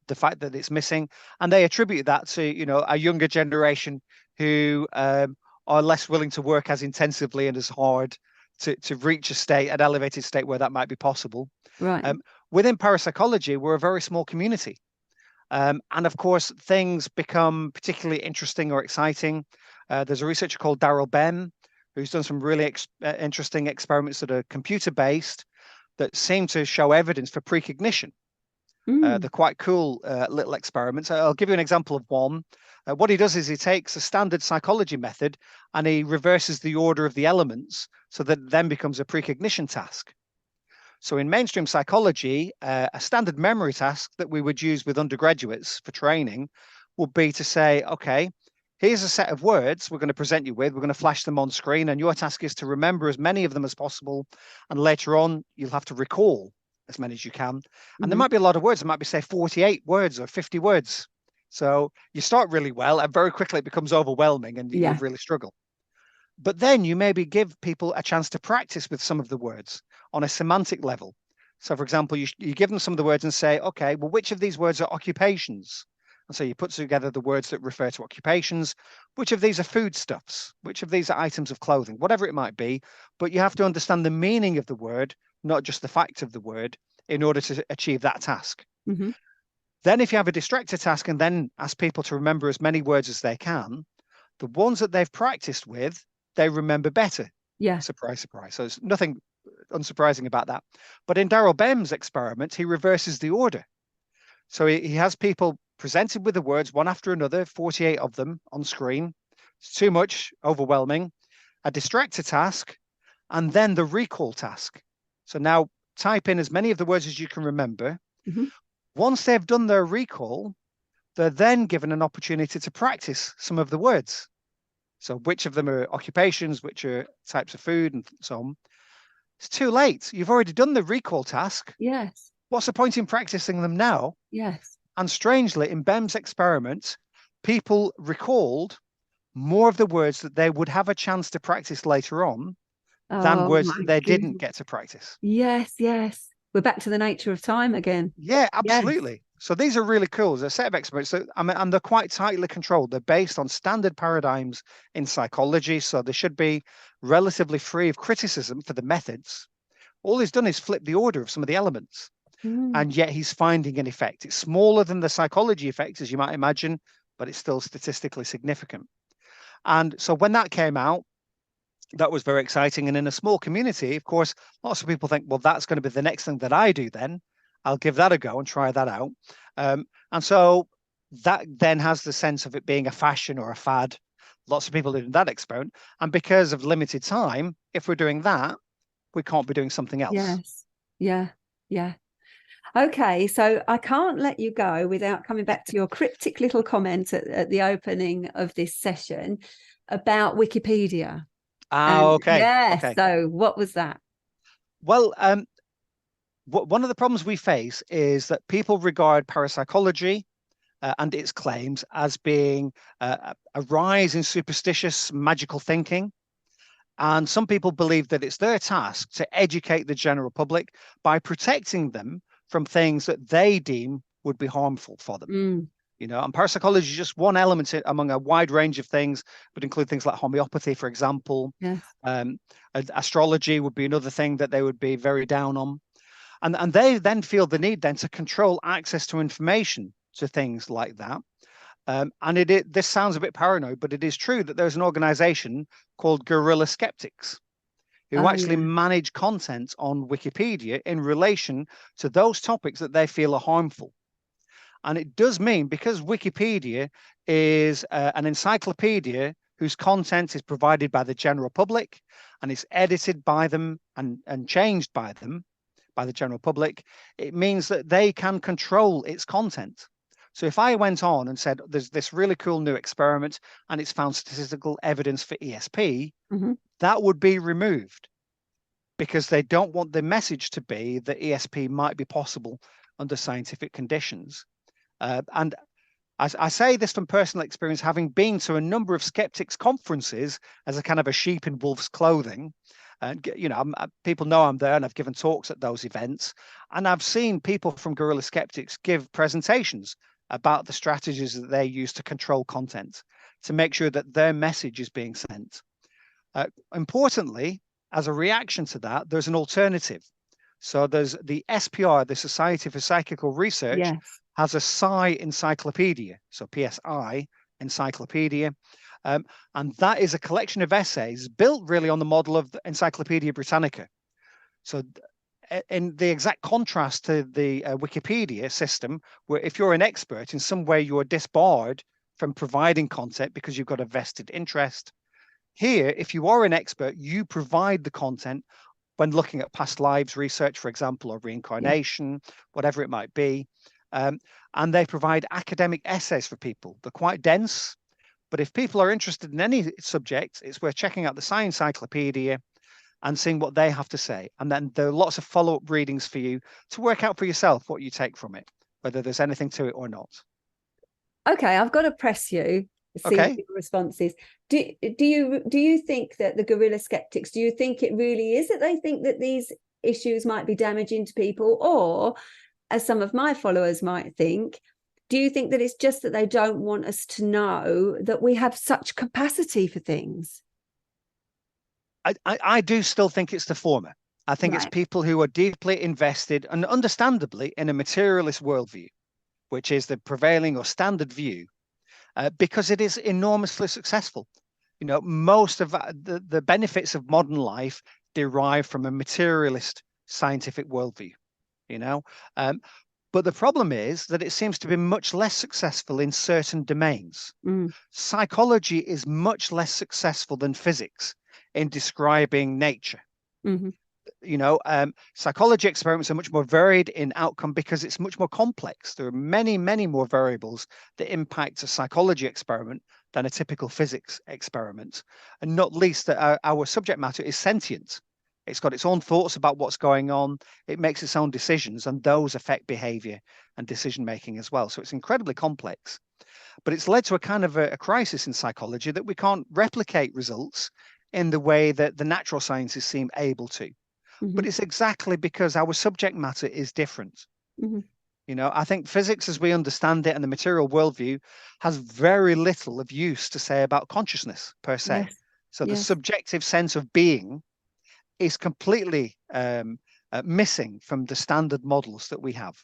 the fact that it's missing, and they attribute that to a younger generation who are less willing to work as intensively and as hard to reach an elevated state where that might be possible. Right. Within parapsychology, we're a very small community. And of course, things become particularly interesting or exciting. There's a researcher called Daryl Bem, who's done some really interesting experiments that are computer-based that seem to show evidence for precognition. They're quite cool little experiments. I'll give you an example of one. What he does is he takes a standard psychology method and he reverses the order of the elements so that it then becomes a precognition task. So in mainstream psychology, a standard memory task that we would use with undergraduates for training would be to say, okay, here's a set of words we're going to present you with. We're going to flash them on screen, and your task is to remember as many of them as possible. And later on, you'll have to recall as many as you can. And there might be a lot of words. There might be, say, 48 words or 50 words. So you start really well, and very quickly it becomes overwhelming, and you really struggle. But then you maybe give people a chance to practice with some of the words on a semantic level. So, for example, you give them some of the words and say, okay, well, which of these words are occupations? And so you put together the words that refer to occupations. Which of these are foodstuffs? Which of these are items of clothing? Whatever it might be. But you have to understand the meaning of the word, not just the fact of the word, in order to achieve that task. Then if you have a distractor task and then ask people to remember as many words as they can, the ones that they've practiced with, they remember better. Yeah. Surprise, surprise. So there's nothing unsurprising about that. But in Daryl Bem's experiment, he reverses the order. So he has people presented with the words one after another, 48 of them on screen. It's too much, overwhelming. A distractor task, and then the recall task. So now type in as many of the words as you can remember. Once they've done their recall, they're then given an opportunity to practice some of the words. So which of them are occupations, which are types of food, and so on. It's too late. You've already done the recall task. Yes. What's the point in practicing them now? Yes. And strangely, in Bem's experiment, people recalled more of the words that they would have a chance to practice later on than words that they didn't get to practice. Yes, yes. We're back to the nature of time again. Yeah, absolutely. Yes. So these are really cool. There's a set of experiments, so, and they're quite tightly controlled. They're based on standard paradigms in psychology, so they should be relatively free of criticism for the methods. All he's done is flip the order of some of the elements, and yet he's finding an effect. It's smaller than the psychology effect, as you might imagine, but it's still statistically significant. And so when that came out, that was very exciting. And in a small community, of course, lots of people think, well, that's going to be the next thing that I do then. I'll give that a go and try that out. And so that then has the sense of it being a fashion or a fad. Lots of people doing that experiment. And because of limited time, if we're doing that, we can't be doing something else. Yes. Yeah. Yeah. Okay, so I can't let you go without coming back to your cryptic little comment at the opening of this session about Wikipedia. Okay. Yes. Okay. So what was that? Well, one of the problems we face is that people regard parapsychology and its claims as being a rise in superstitious magical thinking. And some people believe that it's their task to educate the general public by protecting them from things that they deem would be harmful for them. You know, and parapsychology is just one element among a wide range of things, but include things like homeopathy, for example. Yes. Astrology would be another thing that they would be very down on. And they then feel the need then to control access to information to things like that. And this sounds a bit paranoid, but it is true that there's an organization called Guerrilla Skeptics who actually manage content on Wikipedia in relation to those topics that they feel are harmful. And it does mean, because Wikipedia is an encyclopedia whose content is provided by the general public and is edited by them and changed by them, by the general public, it means that they can control its content. So if I went on and said, there's this really cool new experiment and it's found statistical evidence for ESP, that would be removed because they don't want the message to be that ESP might be possible under scientific conditions. And I say this from personal experience, having been to a number of skeptics conferences as a kind of a sheep in wolf's clothing. And, you know, people know I'm there and I've given talks at those events. And I've seen people from Guerrilla Skeptics give presentations about the strategies that they use to control content, to make sure that their message is being sent. Importantly, as a reaction to that, there's an alternative. So there's the SPR, the Society for Psychical Research, has a Psi Encyclopedia, so PSI Encyclopedia. And that is a collection of essays built really on the model of the Encyclopedia Britannica. So in the exact contrast to the Wikipedia system, where if you're an expert in some way, you're disbarred from providing content because you've got a vested interest. Here, if you are an expert, you provide the content when looking at past lives research, for example, or reincarnation, whatever it might be. And they provide academic essays for people. They're quite dense, but if people are interested in any subject, it's worth checking out the Science Encyclopedia and seeing what they have to say. And then there are lots of follow-up readings for you to work out for yourself what you take from it, whether there's anything to it or not. Okay, I've got to press you, see what your response is. Do you think that the guerrilla skeptics, do you think it really is that they think that these issues might be damaging to people? Or, as some of my followers might think, do you think that it's just that they don't want us to know that we have such capacity for things? I do still think it's the former. I think it's people who are deeply invested and understandably in a materialist worldview, which is the prevailing or standard view, because it is enormously successful. You know, most of the benefits of modern life derive from a materialist scientific worldview, you know. But the problem is that it seems to be much less successful in certain domains. Psychology is much less successful than physics in describing nature. You know, psychology experiments are much more varied in outcome because it's much more complex. There are many, many more variables that impact a psychology experiment than a typical physics experiment. And not least that our subject matter is sentient. It's got its own thoughts about what's going on. It makes its own decisions, and those affect behavior and decision making as well. So it's incredibly complex. But it's led to a kind of a crisis in psychology that we can't replicate results in the way that the natural sciences seem able to. But it's exactly because our subject matter is different. You know, I think physics as we understand it and the material worldview has very little of use to say about consciousness per se. So the subjective sense of being is completely missing from the standard models that we have.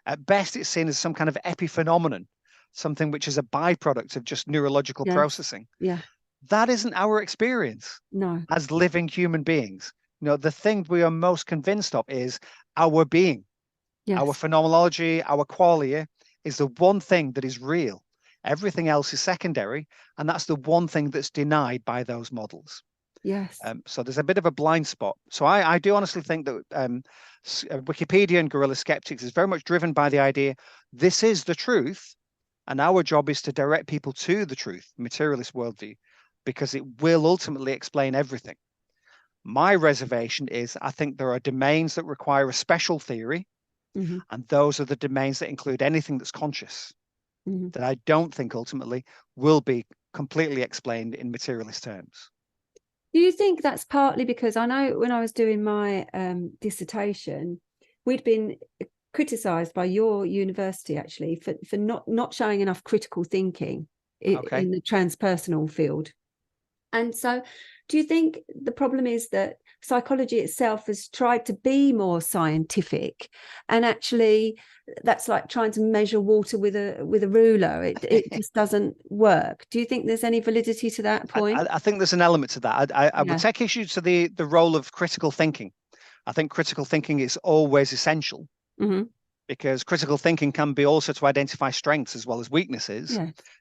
At best, it's seen as some kind of epiphenomenon, something which is a byproduct of just neurological processing. That isn't our experience as living human beings. You know, the thing we are most convinced of is our being, our phenomenology, our qualia is the one thing that is real. Everything else is secondary, and that's the one thing that's denied by those models. So there's a bit of a blind spot. So I do honestly think that Wikipedia and guerrilla skeptics is very much driven by the idea this is the truth, and our job is to direct people to the truth, materialist worldview, because it will ultimately explain everything. My reservation is I think there are domains that require a special theory, and those are the domains that include anything that's conscious, that I don't think ultimately will be completely explained in materialist terms. Do you think that's partly because I know when I was doing my dissertation, we'd been criticised by your university actually for not showing enough critical thinking in the transpersonal field. And so do you think the problem is that psychology itself has tried to be more scientific, and actually that's like trying to measure water with a ruler? It just doesn't work. Do you think there's any validity to that point? I think there's an element to that. I would take issue to the role of critical thinking. I think critical thinking is always essential, because critical thinking can be also to identify strengths as well as weaknesses.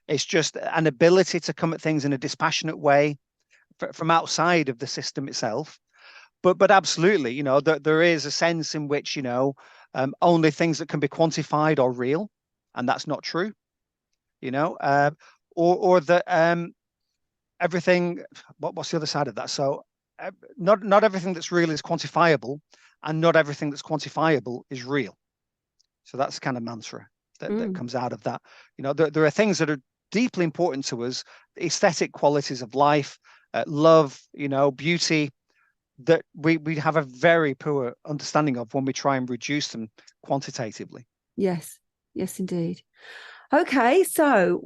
It's just an ability to come at things in a dispassionate way from outside of the system itself. But absolutely, you know, there is a sense in which, you know, only things that can be quantified are real, and that's not true, you know, or that everything. What's the other side of that? So not everything that's real is quantifiable, and not everything that's quantifiable is real. So that's the kind of mantra that comes out of that. You know, there are things that are deeply important to us, aesthetic qualities of life, love, you know, beauty, that we have a very poor understanding of when we try and reduce them quantitatively. Yes, indeed. Okay, so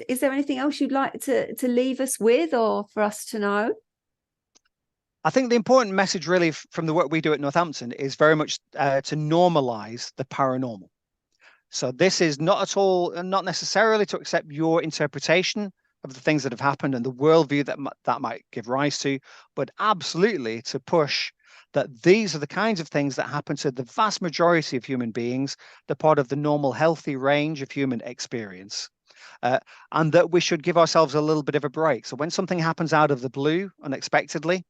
is there anything else you'd like to leave us with, or for us to know? I think the important message really from the work we do at Northampton is very much to normalize the paranormal. So this is not necessarily to accept your interpretation of the things that have happened and the worldview that might give rise to, but absolutely to push that these are the kinds of things that happen to the vast majority of human beings. They're part of the normal, healthy range of human experience. And that we should give ourselves a little bit of a break. So when something happens out of the blue, unexpectedly,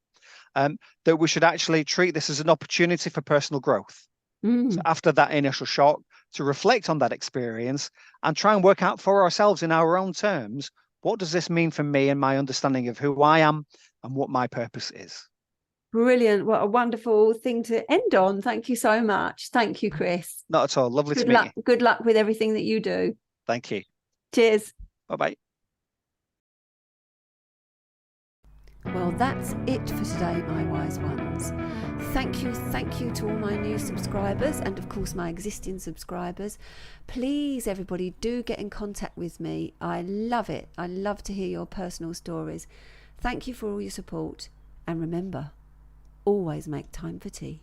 that we should actually treat this as an opportunity for personal growth. So after that initial shock, to reflect on that experience and try and work out for ourselves in our own terms, what does this mean for me and my understanding of who I am and what my purpose is? Brilliant. What a wonderful thing to end on. Thank you so much. Thank you, Chris. Not at all. Lovely to meet luck. you. Good luck with everything that you do. Thank you. Cheers. Bye-bye. Well, that's it for today, my wise ones. Thank you to all my new subscribers and of course my existing subscribers. Please, everybody, do get in contact with me. I love it. I love to hear your personal stories. Thank you for all your support, and remember, always make time for tea.